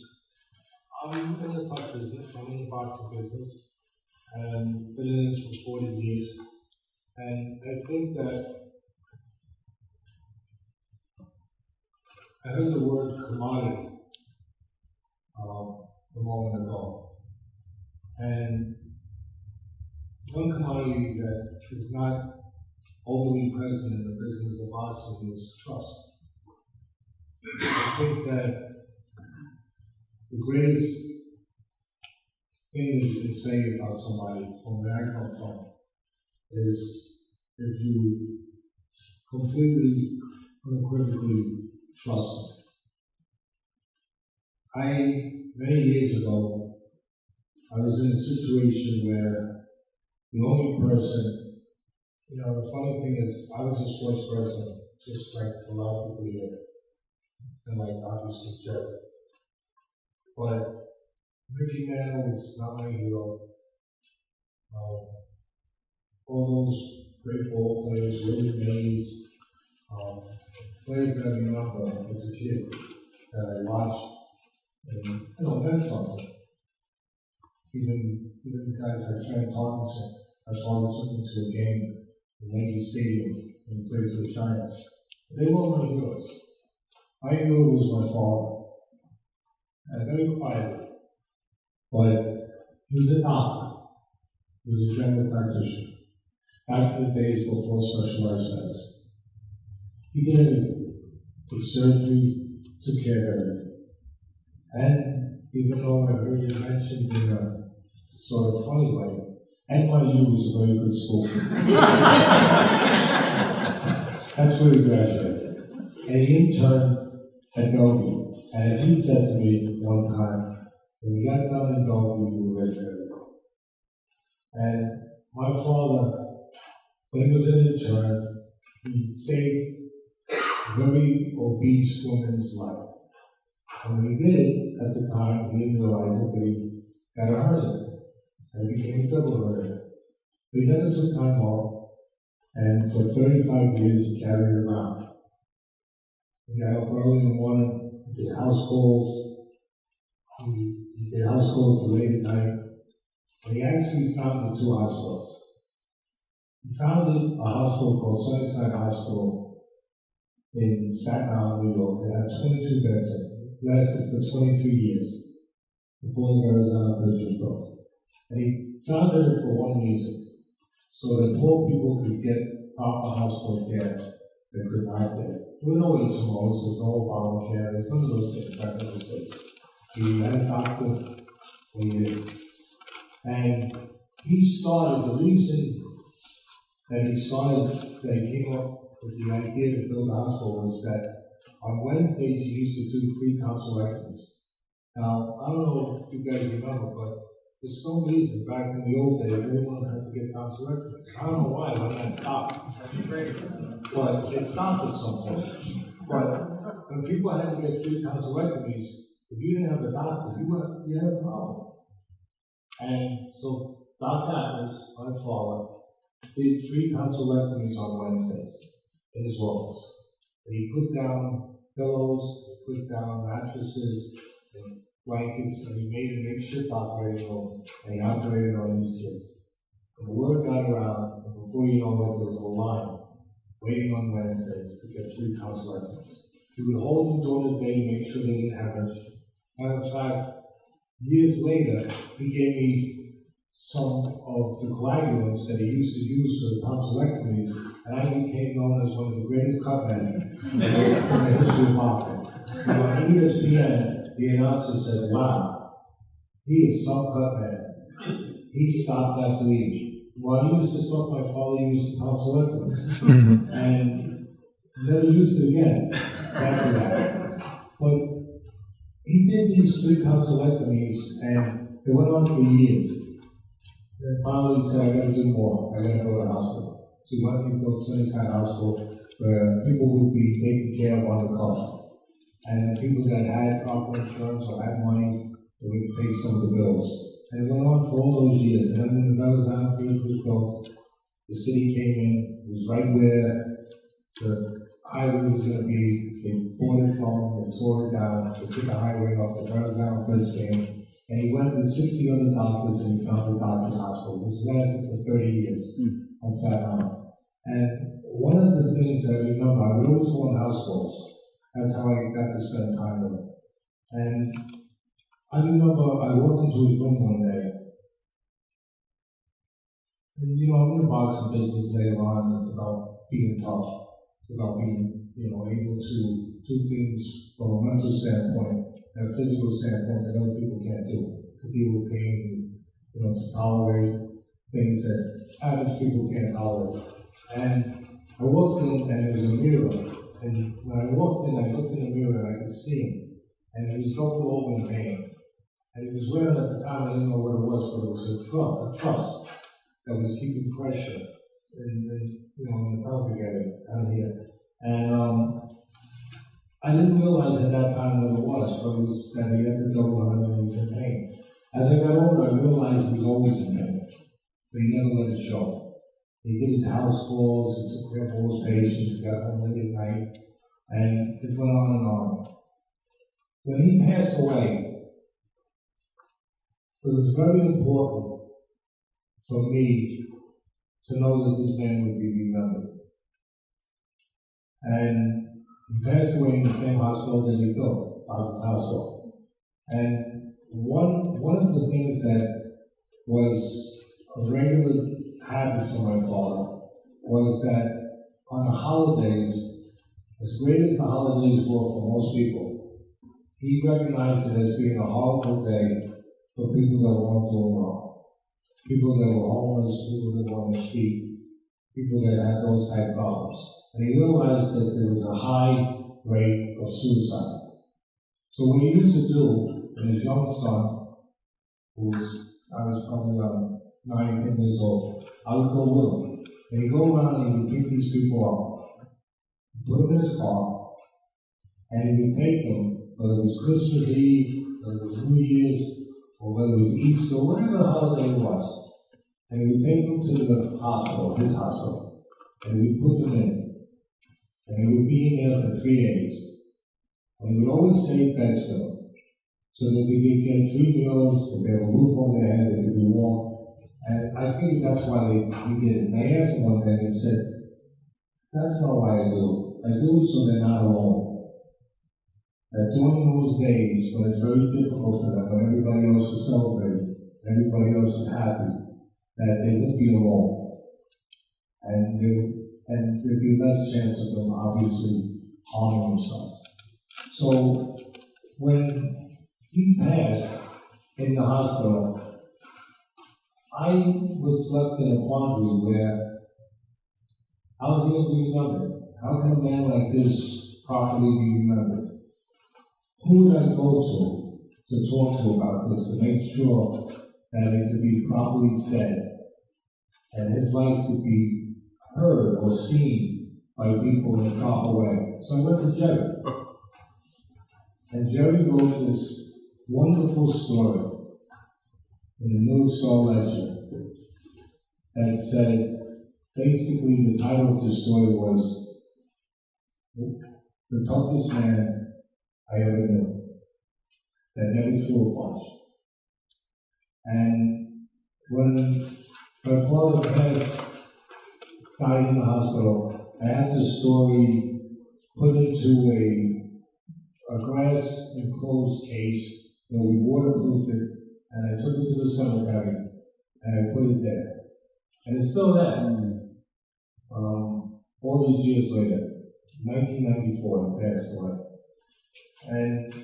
I'm in the tough business, I'm in the boxing business, and been in it for 40 years. And I think that I heard the word commodity a moment ago. And one commodity that is not overly present in the business of boxing is trust. I think that the greatest thing that you can say about somebody from where I come from is if you completely, unequivocally trust them. Many years ago, I was in a situation where the only person, the funny thing is, I was a sports person, just like a lot of people here, and like obviously Jerry. But Mickey Mantle was not my hero. All those great ball players, Willie Mays, players that I remember as a kid that I watched and meant something. Even guys like Frank Tomlinson, that's why we took him to a game in Yankee Stadium when he played for the Giants. But they weren't my heroes. My hero was my father. And very quietly. But he was a doctor. He was a general practitioner. Back in the days before specialized medicine. He did everything. Took surgery, took care of everything. And even though I heard you mentioned in a sort of funny way, NYU was a very good school. That's where he graduated. And he interned at Bellevue. And as he said to me one time, when we got down in Bellevue, we were ready to go. And my father, when he was an intern, he saved a very obese woman's life. And when he did it, at the time, he didn't realize it, but he got a hernia. And it became a double hernia. But he never took time off, and for 35 years he carried it around. He got up early in the morning, he did house calls, he did house calls late at night, and he actually founded 2 hospitals. He founded a hospital called Sunnyside Hospital in Staten Island, New York. It had 22 beds in it. It lasted for 23 years before the Arizona Bridge was built. And he founded it for one reason, so that poor people could get proper hospital care that could not get it. There were no HMOs, there's no Obamacare, there's none of those things back in those days. He had a doctor when he did. And he started, the reason that he came up with the idea to build a hospital was that on Wednesdays he used to do free tonsillectomies. Now, I don't know if you guys remember, but for some reason, back in the old days, everyone had to get tonsillectomies. I don't know why, when that stopped. But it stopped at some point. But when people had to get free tonsillectomies, if you didn't have a doctor, you had a problem. And so Doc Atlas, my father, did free tonsillectomies on Wednesdays in his office. And he put down pillows, he put down mattresses, and blankets, and he made a makeshift operating room, and he operated on these kids. And the word got around, and before you know it, there was a line waiting on Wednesdays to get free tonsillectomies. He would hold them during the day, make sure they didn't hemorrhage. And in fact, years later, he gave me some of the coagulants that he used to use for the tonsillectomies, and I became known as one of the greatest cut men in the history of boxing. And on ESPN, the announcer said, "Wow, he is some cut man. He stopped that bleeding." Well, he used to stop my father using tonsillectomies, and never used it again after that. But he did these free tonsillectomies, and it went on for years. And finally he said, I gotta do more, I gotta go to the hospital. So he went and built Sunnyside Hospital, where people would be taken care of on the cuff. And the people that had proper insurance or had money, they would pay some of the bills. And it went on for all those years. And then when the Valazan Bridge was built, the city came in, it was right where the highway was gonna be. They bought it from, they tore it down, they took the highway off, the Valazan Bridge came. And he went with 60 other doctors and he found the doctor's hospital, which lasted for 30 years on Staten Island. And one of the things that I remember, I would always go on house calls. That's how I got to spend time with him. And I remember I walked into his room one day, and I'm in the boxing business later on. It's about being tough. It's about being, able to do things from a mental standpoint and a physical standpoint that other people can't do. To deal with pain, to tolerate things that average people can't tolerate. And I walked in, and there was a mirror. And when I walked in, I looked in the mirror and I could see him. And he was double over in pain. And he was wearing, at the time, I didn't know what it was, but it was a truss that was keeping pressure in the pelvic area down here. And I didn't realize at that time what it was, but it was that he had the double hernia and he was in pain. As I got older, I realized he was always in pain, but he never let it show. He did his house calls, he took care of all his patients, he got home late at night, and it went on and on. When he passed away, it was very important for me to know that this man would be remembered. And he passed away in the same hospital that he built, Father's Hospital. And one of the things that was a regular habit for my father was that on the holidays, as great as the holidays were for most people, he recognized it as being a horrible day for people that weren't doing well. People that were homeless, people that were on the street, people that had those type problems. And he realized that there was a high rate of suicide. So what he used to do, and his young son, I was probably 9, 10 years old, I would go with him. And he'd go around and he would pick these people up, put them in his car, and he would take them, whether it was Christmas Eve, whether it was New Year's, or whether it was Easter, whatever the holiday it was. And he would take them to the hospital, his hospital, and he would put them in. And they would be in there for 3 days. And he would always save beds for them, so that they could get 3 meals, they could have a roof over their head, they could be warm. And I figured that's why he did it. And I asked him one day, and he said, that's not why I do it. I do it so they're not alone. That during those days, when it's very difficult for them, when everybody else is celebrating, everybody else is happy, that they won't be alone. And there'd be less chance of them obviously harming themselves. So when he passed in the hospital, I was left in a quandary where, how is he going to be remembered? How can a man like this properly be remembered? Who would I go to talk to about this, to make sure that it could be properly said, and his life could be heard or seen by people in a proper way? So I went to Jerry. And Jerry wrote this wonderful story in the New Star Ledger that said, basically the title of the story was, The Toughest Man I Ever Knew, that never threw a punch. And when my father died in the hospital, I had the story put into a glass enclosed case, we waterproofed it, and I took it to the cemetery, and I put it there. And it's still there. All these years later, 1994, he passed away. And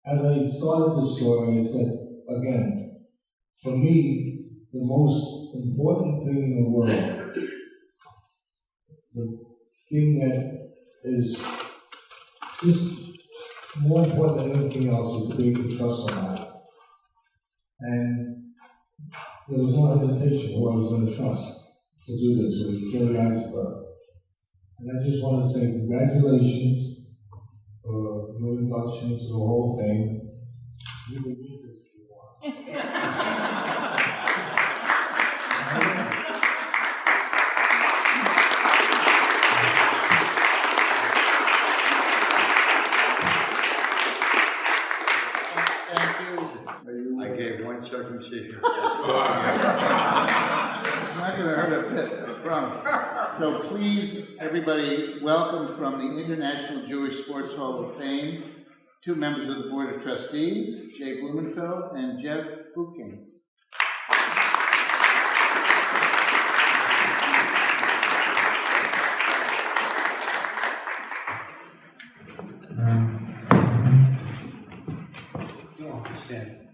as I started the story, I said, again, for me, the most important thing in the world, the thing that is just more important than anything else, is to be able to trust somebody. there was no hesitation who I was going to trust to do this. It was Jerry Izenberg. And I just want to say congratulations for your induction into the Hall of Fame. You can read this if you want. Thank you. I gave one circumcision. It's not going to hurt a bit, I promise. So please, everybody, welcome from the International Jewish Sports Hall of Fame, two members of the Board of Trustees, Jay Blumenfeld and Jeff Bookings.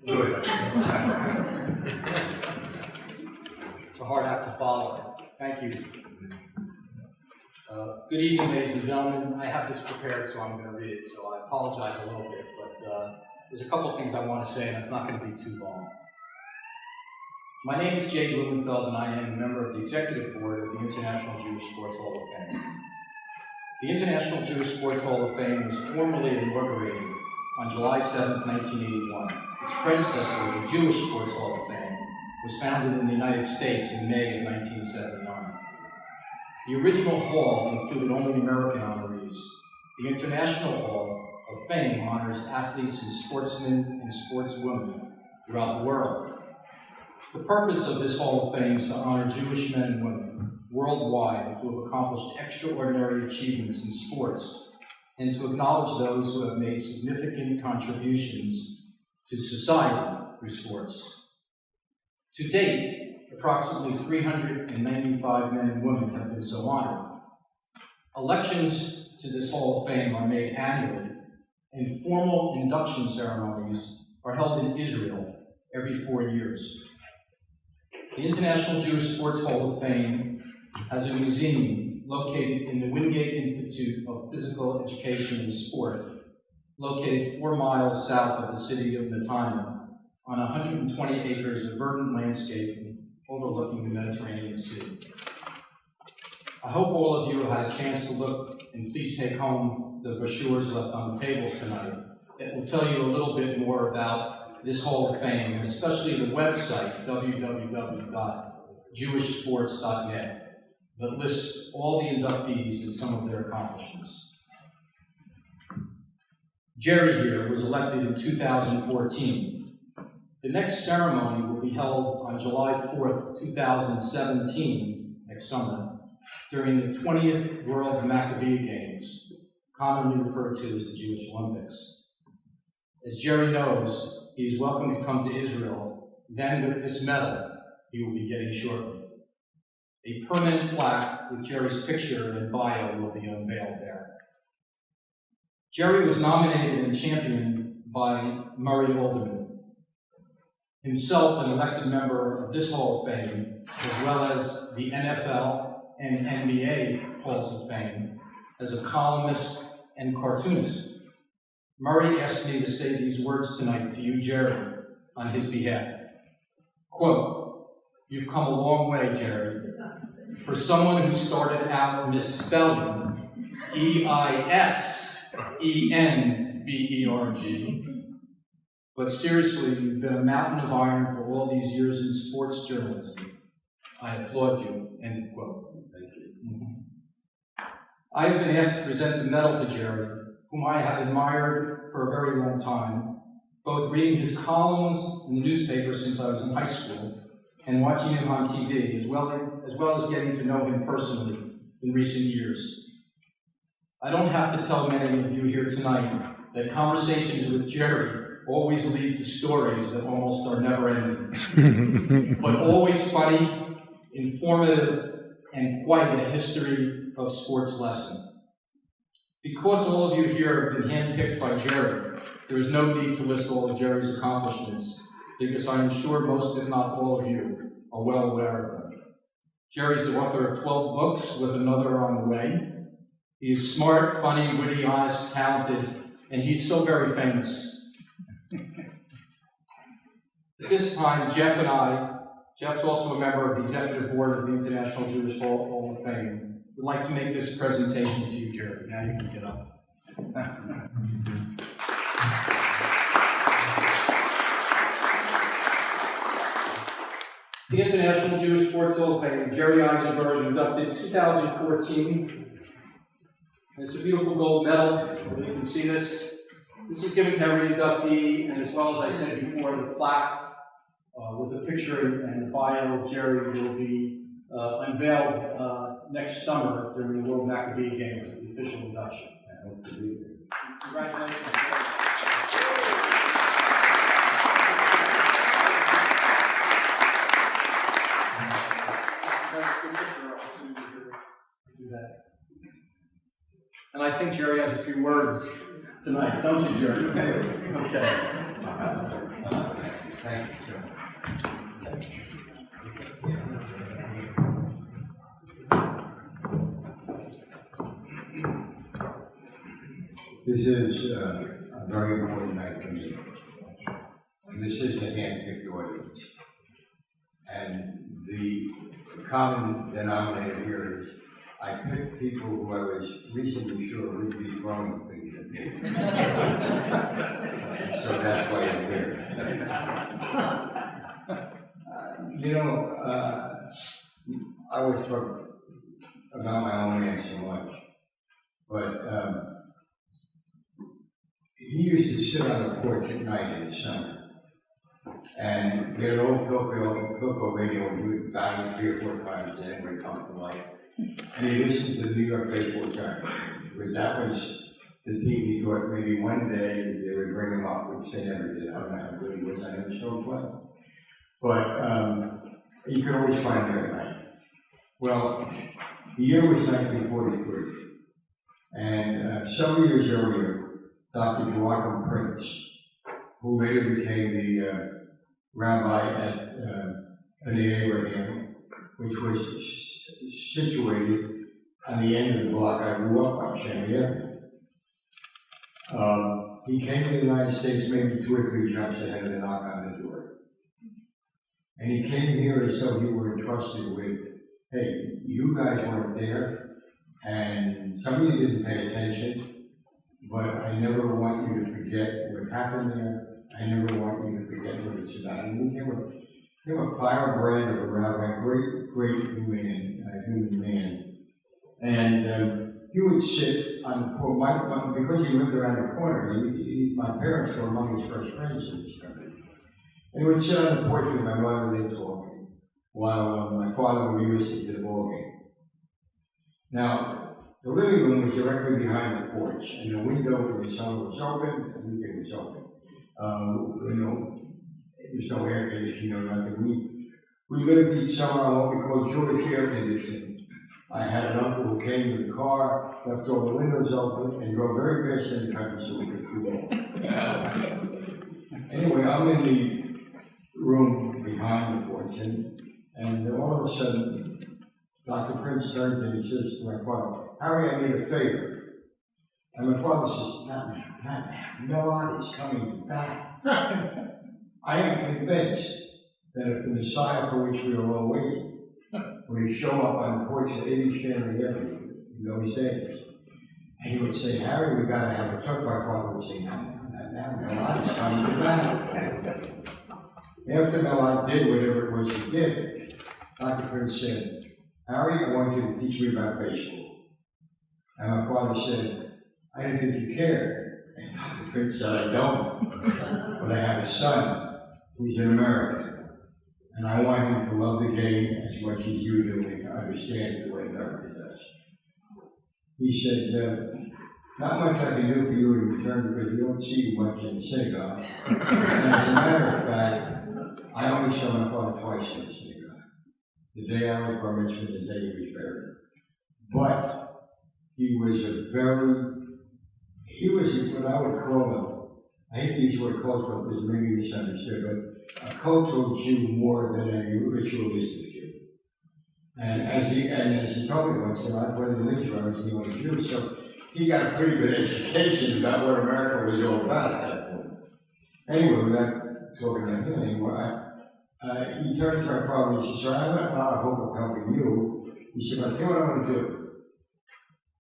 Good. It's a hard act to follow. Thank you. Good evening, ladies and gentlemen. I have this prepared, so I'm going to read it, so I apologize a little bit, but there's a couple of things I want to say, and it's not going to be too long. My name is Jay Blumenfeld, and I am a member of the Executive Board of the International Jewish Sports Hall of Fame. The International Jewish Sports Hall of Fame was formally inaugurated on July 7, 1981. Its predecessor, the Jewish Sports Hall of Fame, was founded in the United States in May of 1979. The original hall included only American honorees. The International Hall of Fame honors athletes and sportsmen and sportswomen throughout the world. The purpose of this Hall of Fame is to honor Jewish men and women worldwide who have accomplished extraordinary achievements in sports, and to acknowledge those who have made significant contributions to society through sports. To date, approximately 395 men and women have been so honored. Elections to this Hall of Fame are made annually, and formal induction ceremonies are held in Israel every 4 years. The International Jewish Sports Hall of Fame has a museum located in the Wingate Institute of Physical Education and Sport, located 4 miles south of the city of Netanya, on 120 acres of verdant landscape overlooking the Mediterranean Sea. I hope all of you have had a chance to look, and please take home the brochures left on the tables tonight that will tell you a little bit more about this Hall of Fame, and especially the website, www.jewishsports.net, that lists all the inductees and some of their accomplishments. Jerry here was elected in 2014. The next ceremony will be held on July 4th, 2017, next summer, during the 20th World Maccabee Games, commonly referred to as the Jewish Olympics. As Jerry knows, he is welcome to come to Israel, then with this medal he will be getting shortly. A permanent plaque with Jerry's picture and bio will be unveiled there. Jerry was nominated and championed by Murray Alderman, himself an elected member of this Hall of Fame, as well as the NFL and NBA Halls of Fame, as a columnist and cartoonist. Murray asked me to say these words tonight to you, Jerry, on his behalf. Quote, "You've come a long way, Jerry. For someone who started out misspelling Isenberg, but seriously, you've been a mountain of iron for all these years in sports journalism. I applaud you," end of quote. Thank you. I have been asked to present the medal to Jerry, whom I have admired for a very long time, both reading his columns in the newspaper since I was in high school and watching him on TV, as well as getting to know him personally in recent years. I don't have to tell many of you here tonight that conversations with Jerry always lead to stories that almost are never ending, but always funny, informative, and quite a history of sports lesson. Because all of you here have been handpicked by Jerry, there is no need to list all of Jerry's accomplishments, because I am sure most, if not all of you, are well aware of them. Jerry's the author of 12 books, with another on the way. He is smart, funny, witty, honest, talented, and he's so very famous. At this time, Jeff and I Jeff's also a member of the Executive Board of the International Jewish Hall of Fame. We'd like to make this presentation to you, Jerry. Now you can get up. The International Jewish Sports Hall of Fame, Jerry Izenberg, inducted 2014. And it's a beautiful gold medal. You can see this. This is given to every inductee, and as well as I said before, the plaque with a picture and the bio of Jerry will be unveiled next summer during the World Maccabee Games, the official induction. I hope to be there. Congratulations. And I think Jerry has a few words tonight, don't you, Jerry? Okay. Thank you, sir. This is a very important night for me. And this is the hand-picked audience. And the common denominator here is I picked people who I was reasonably sure would be throwing things at me. So that's why I'm here. I always talk about my own man so much, but he used to sit on the porch at night in the summer, and get an old Philco radio, and he would battle 3 or 4 times a day when he comes to life. And he listened to the New York baseball giant, because that was the team he thought maybe one day they would bring him up, which they never did. I don't know how good he was, I never saw him play. But you could always find him at night. Well, the year was 1943, and several years earlier, Dr. Joachim Prince, who later became the rabbi at B'nai Abraham, which was situated on the end of the block I grew up on, Chamonix Avenue. He came to the United States maybe 2 or 3 jumps ahead of the knock on the door. And he came here as though he were entrusted with, hey, you guys weren't there, and some of you didn't pay attention, but I never want you to forget what happened there. I never want you to forget what it's about. And he became a firebrand of a rabbi, great human man. And he would sit on the porch, because he lived around the corner, my parents were among his first friends in this country. And he would sit on the porch with my mother and they talking, while my father would be listening to the ball game. There living room was directly behind the porch, and the window to the summer was open, everything was open. There was no air conditioning or nothing. We lived each summer on what we call Jewish air conditioning. I had an uncle who came in the car, left all the windows open, and drove very fast in the country so we could cool off. Anyway, I'm in the room behind the porch, and all of a sudden, Dr. Prince turns and he says to my father, Harry, I need a favor. And my father says, not now. Melod is coming back. I am convinced that if the Messiah for which we are all waiting would show up on the porch at 80 Chamonix Avenue in those days, and he would say, Harry, we got to have a talk. My father would say, no, Melod is coming back. After Melod did whatever it was he did, Dr. Prince said, Harry, I want you to teach me about baseball. And my father said, I didn't think you cared. And Dr. Prince said, I don't. But I have a son who's an American. And I want him to love the game as much as you do and to understand it the way America does. He said, not much I can do for you in return because we don't see you much in the synagogue. And as a matter of fact, I only saw my father twice in the synagogue. The day I was bar mitzvah, the day he was buried. But he was what I would call I hate to use the word cultural because maybe misunderstood, but a cultural Jew more than a ritualistic Jew. And as he told me once, I went to Israel, I was the only Jew, so he got a pretty good education about what America was all about at that point. Anyway, we're not talking about him anymore. he turned to my father and he said, "Sir, I have a lot of hope of helping you." He said, "But here's what I'm going to do.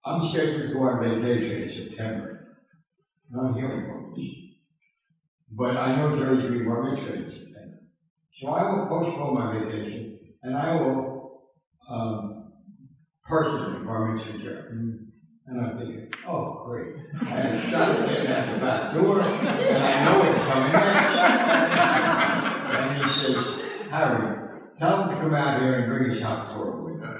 I'm scheduled to go on vacation in September. And I'm hearing from this. But I know Jerry's going to be bar mitzvah in September. So I will postpone my vacation and I will personally bar mitzvah Jerry." And I'm thinking, oh, great. I had a shot at getting out the back door, and I know it's coming next. And he says, "Harry, tell him to come out here and bring his hot Torah with him."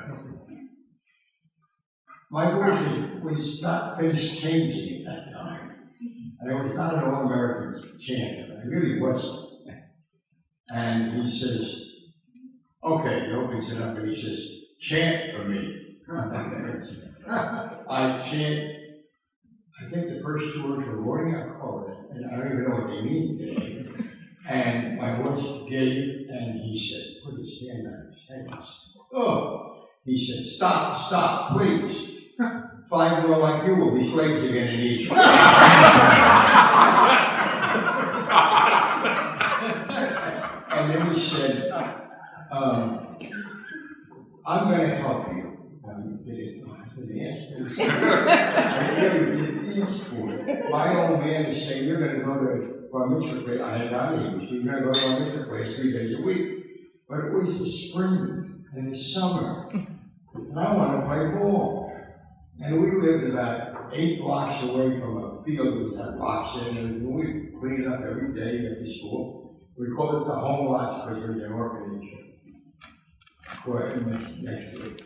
My voice was not finished changing at that time. And it was not an all-American chant. It really wasn't. And he says, "Okay," he opens it up and he says, "Chant for me." I chant, I think the first two words were "Lord, I call it," and I don't even know what they mean today. And my voice gave, and he said, put his hand on his head. Oh, he said, stop, please. 5 more like you will be slaves again in Egypt." And then he said, "I'm going to help you." I really didn't ask for it. My old man is saying, "You're going to go to bar mitzvah place." I had not even. You're going to go to bar mitzvah place 3 days a week. But it was the spring and the summer, and I want to play ball. And we lived about 8 blocks away from a field that had rocks in it, and we clean it up every day after school. We called it the home lots because there was an orphanage next to it.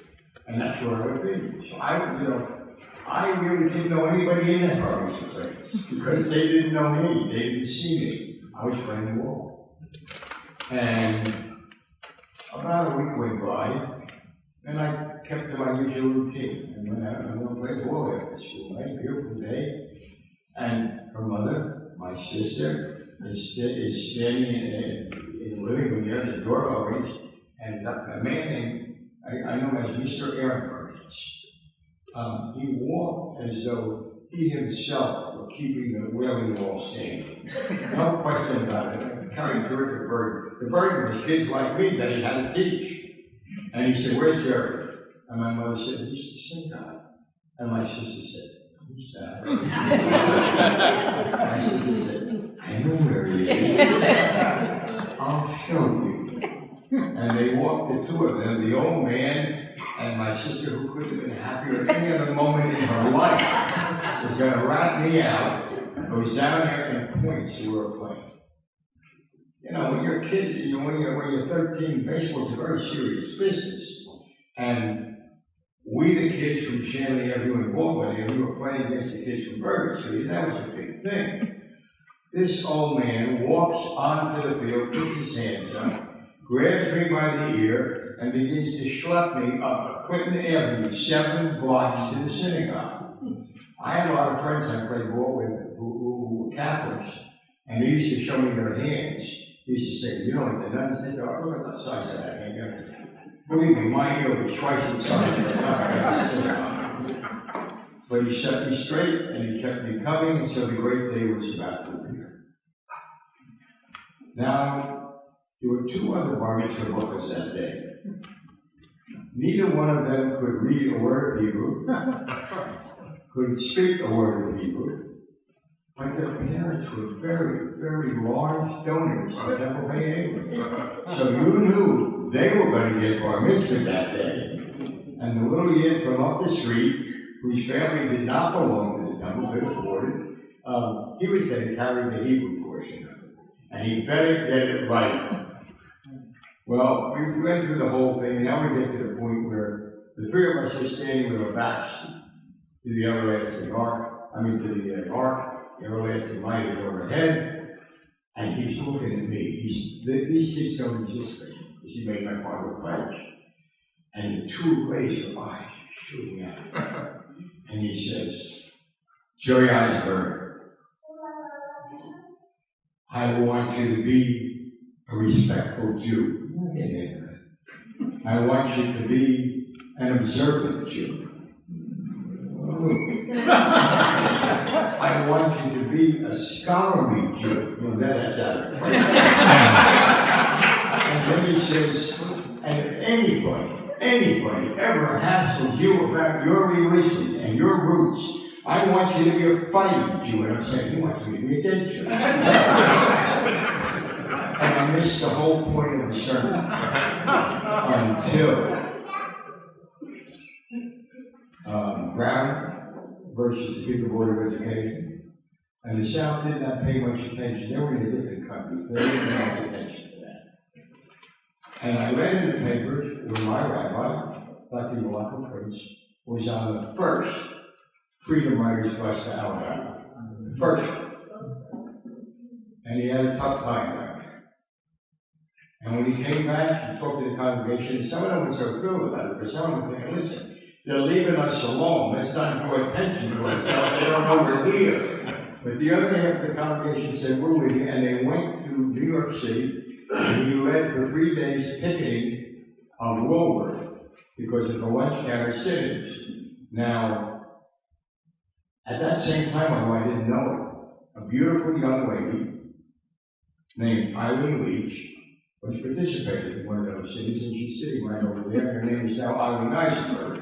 And that's where I would be. So I really didn't know anybody in that bar mitzvah place because they didn't know me. They didn't see me. I was playing ball. And about a week went by, and I kept to my usual routine. I went out and I went to play ball after school. Right? Beautiful day. And her mother, my sister, is standing in the living room there, the door opens, and a man named, I know him as Mr. Izenberg. He walked as though he himself were keeping the wailing wall standing. No question about it. Carrying George the burden. The burden was kids like me that he had to teach. And he said, "Where's Jerry?" And my mother said, "He's the same guy." And my sister said, "Who's that?" My sister said, "I know where he is. I'll show you." And they walked, the two of them, the old man and my sister, who couldn't have been happier at any other moment in her life, was going to rat me out, goes down there and points to where we're playing. You know, when you're a kid, when you're 13, baseball is a very serious business. And we, the kids from Shanley Avenue in Baldwin, and we were playing against the kids from Burger Street, and that was a big thing. This old man walks onto the field, puts his hands up, grabs me by the ear, and begins to schlep me up Clinton Avenue, 7 blocks to the synagogue. I had a lot of friends I played ball with who were Catholics, and they used to show me their hands. They used to say, "You know what the nuns think are?" Look at the size of that hand. Believe me, my heel was twice the size of the synagogue. But he set me straight, and he kept me coming until the great day was about to appear. Now, there were 2 other bar mitzvah bookers that day. Neither one of them could read a word of Hebrew, could speak a word of Hebrew, but their parents were very, very large donors to Temple Bay Abram. So you knew they were going to get bar mitzvah that day. And the little kid from up the street, whose family did not belong to the temple, could afford it, he was going to carry the Hebrew portion of it. And he better get it right. Well, we went through the whole thing, and now we get to the point where the 3 of us were standing with our backs to the everlasting ark, the everlasting light is overhead, and he's looking at me. These kids don't exist for him, because he made my father pledge. And the 2 laser eyes shooting at him. And he says, "Jerry Izenberg, I want you to be a respectful Jew. I want you to be an observant Jew. I want you to be a scholarly Jew." Well, that's out of And then he says, and if anybody ever hassles you about your religion and your roots, I want you to be a fighting Jew. And I'm saying, he wants me to be a dead Jew. And I missed the whole point of the sermon until Brown versus the People Board of Education. And the South did not pay much attention. They were in a different country. They didn't pay much attention to that. And I read in the papers where my rabbi, Dr. Walker Prince, was on the first Freedom Riders bus to Alabama. The first one. And he had a tough time back there. And when he came back, he talked to the congregation. Some of them were so thrilled about it, but some of them were thinking, listen, they're leaving us alone. Let's not draw attention to ourselves. They don't know we're here. But the other half of the congregation said, we're with you. And they went to New York City, and he led for 3 days picketing on Woolworth because of the lunch counter sit-ins. Now, at that same time, although I didn't know it, a beautiful young lady named Eileen Leach was participating in one of those cities, and she's sitting right over there. Her name is now Eileen Izenberg.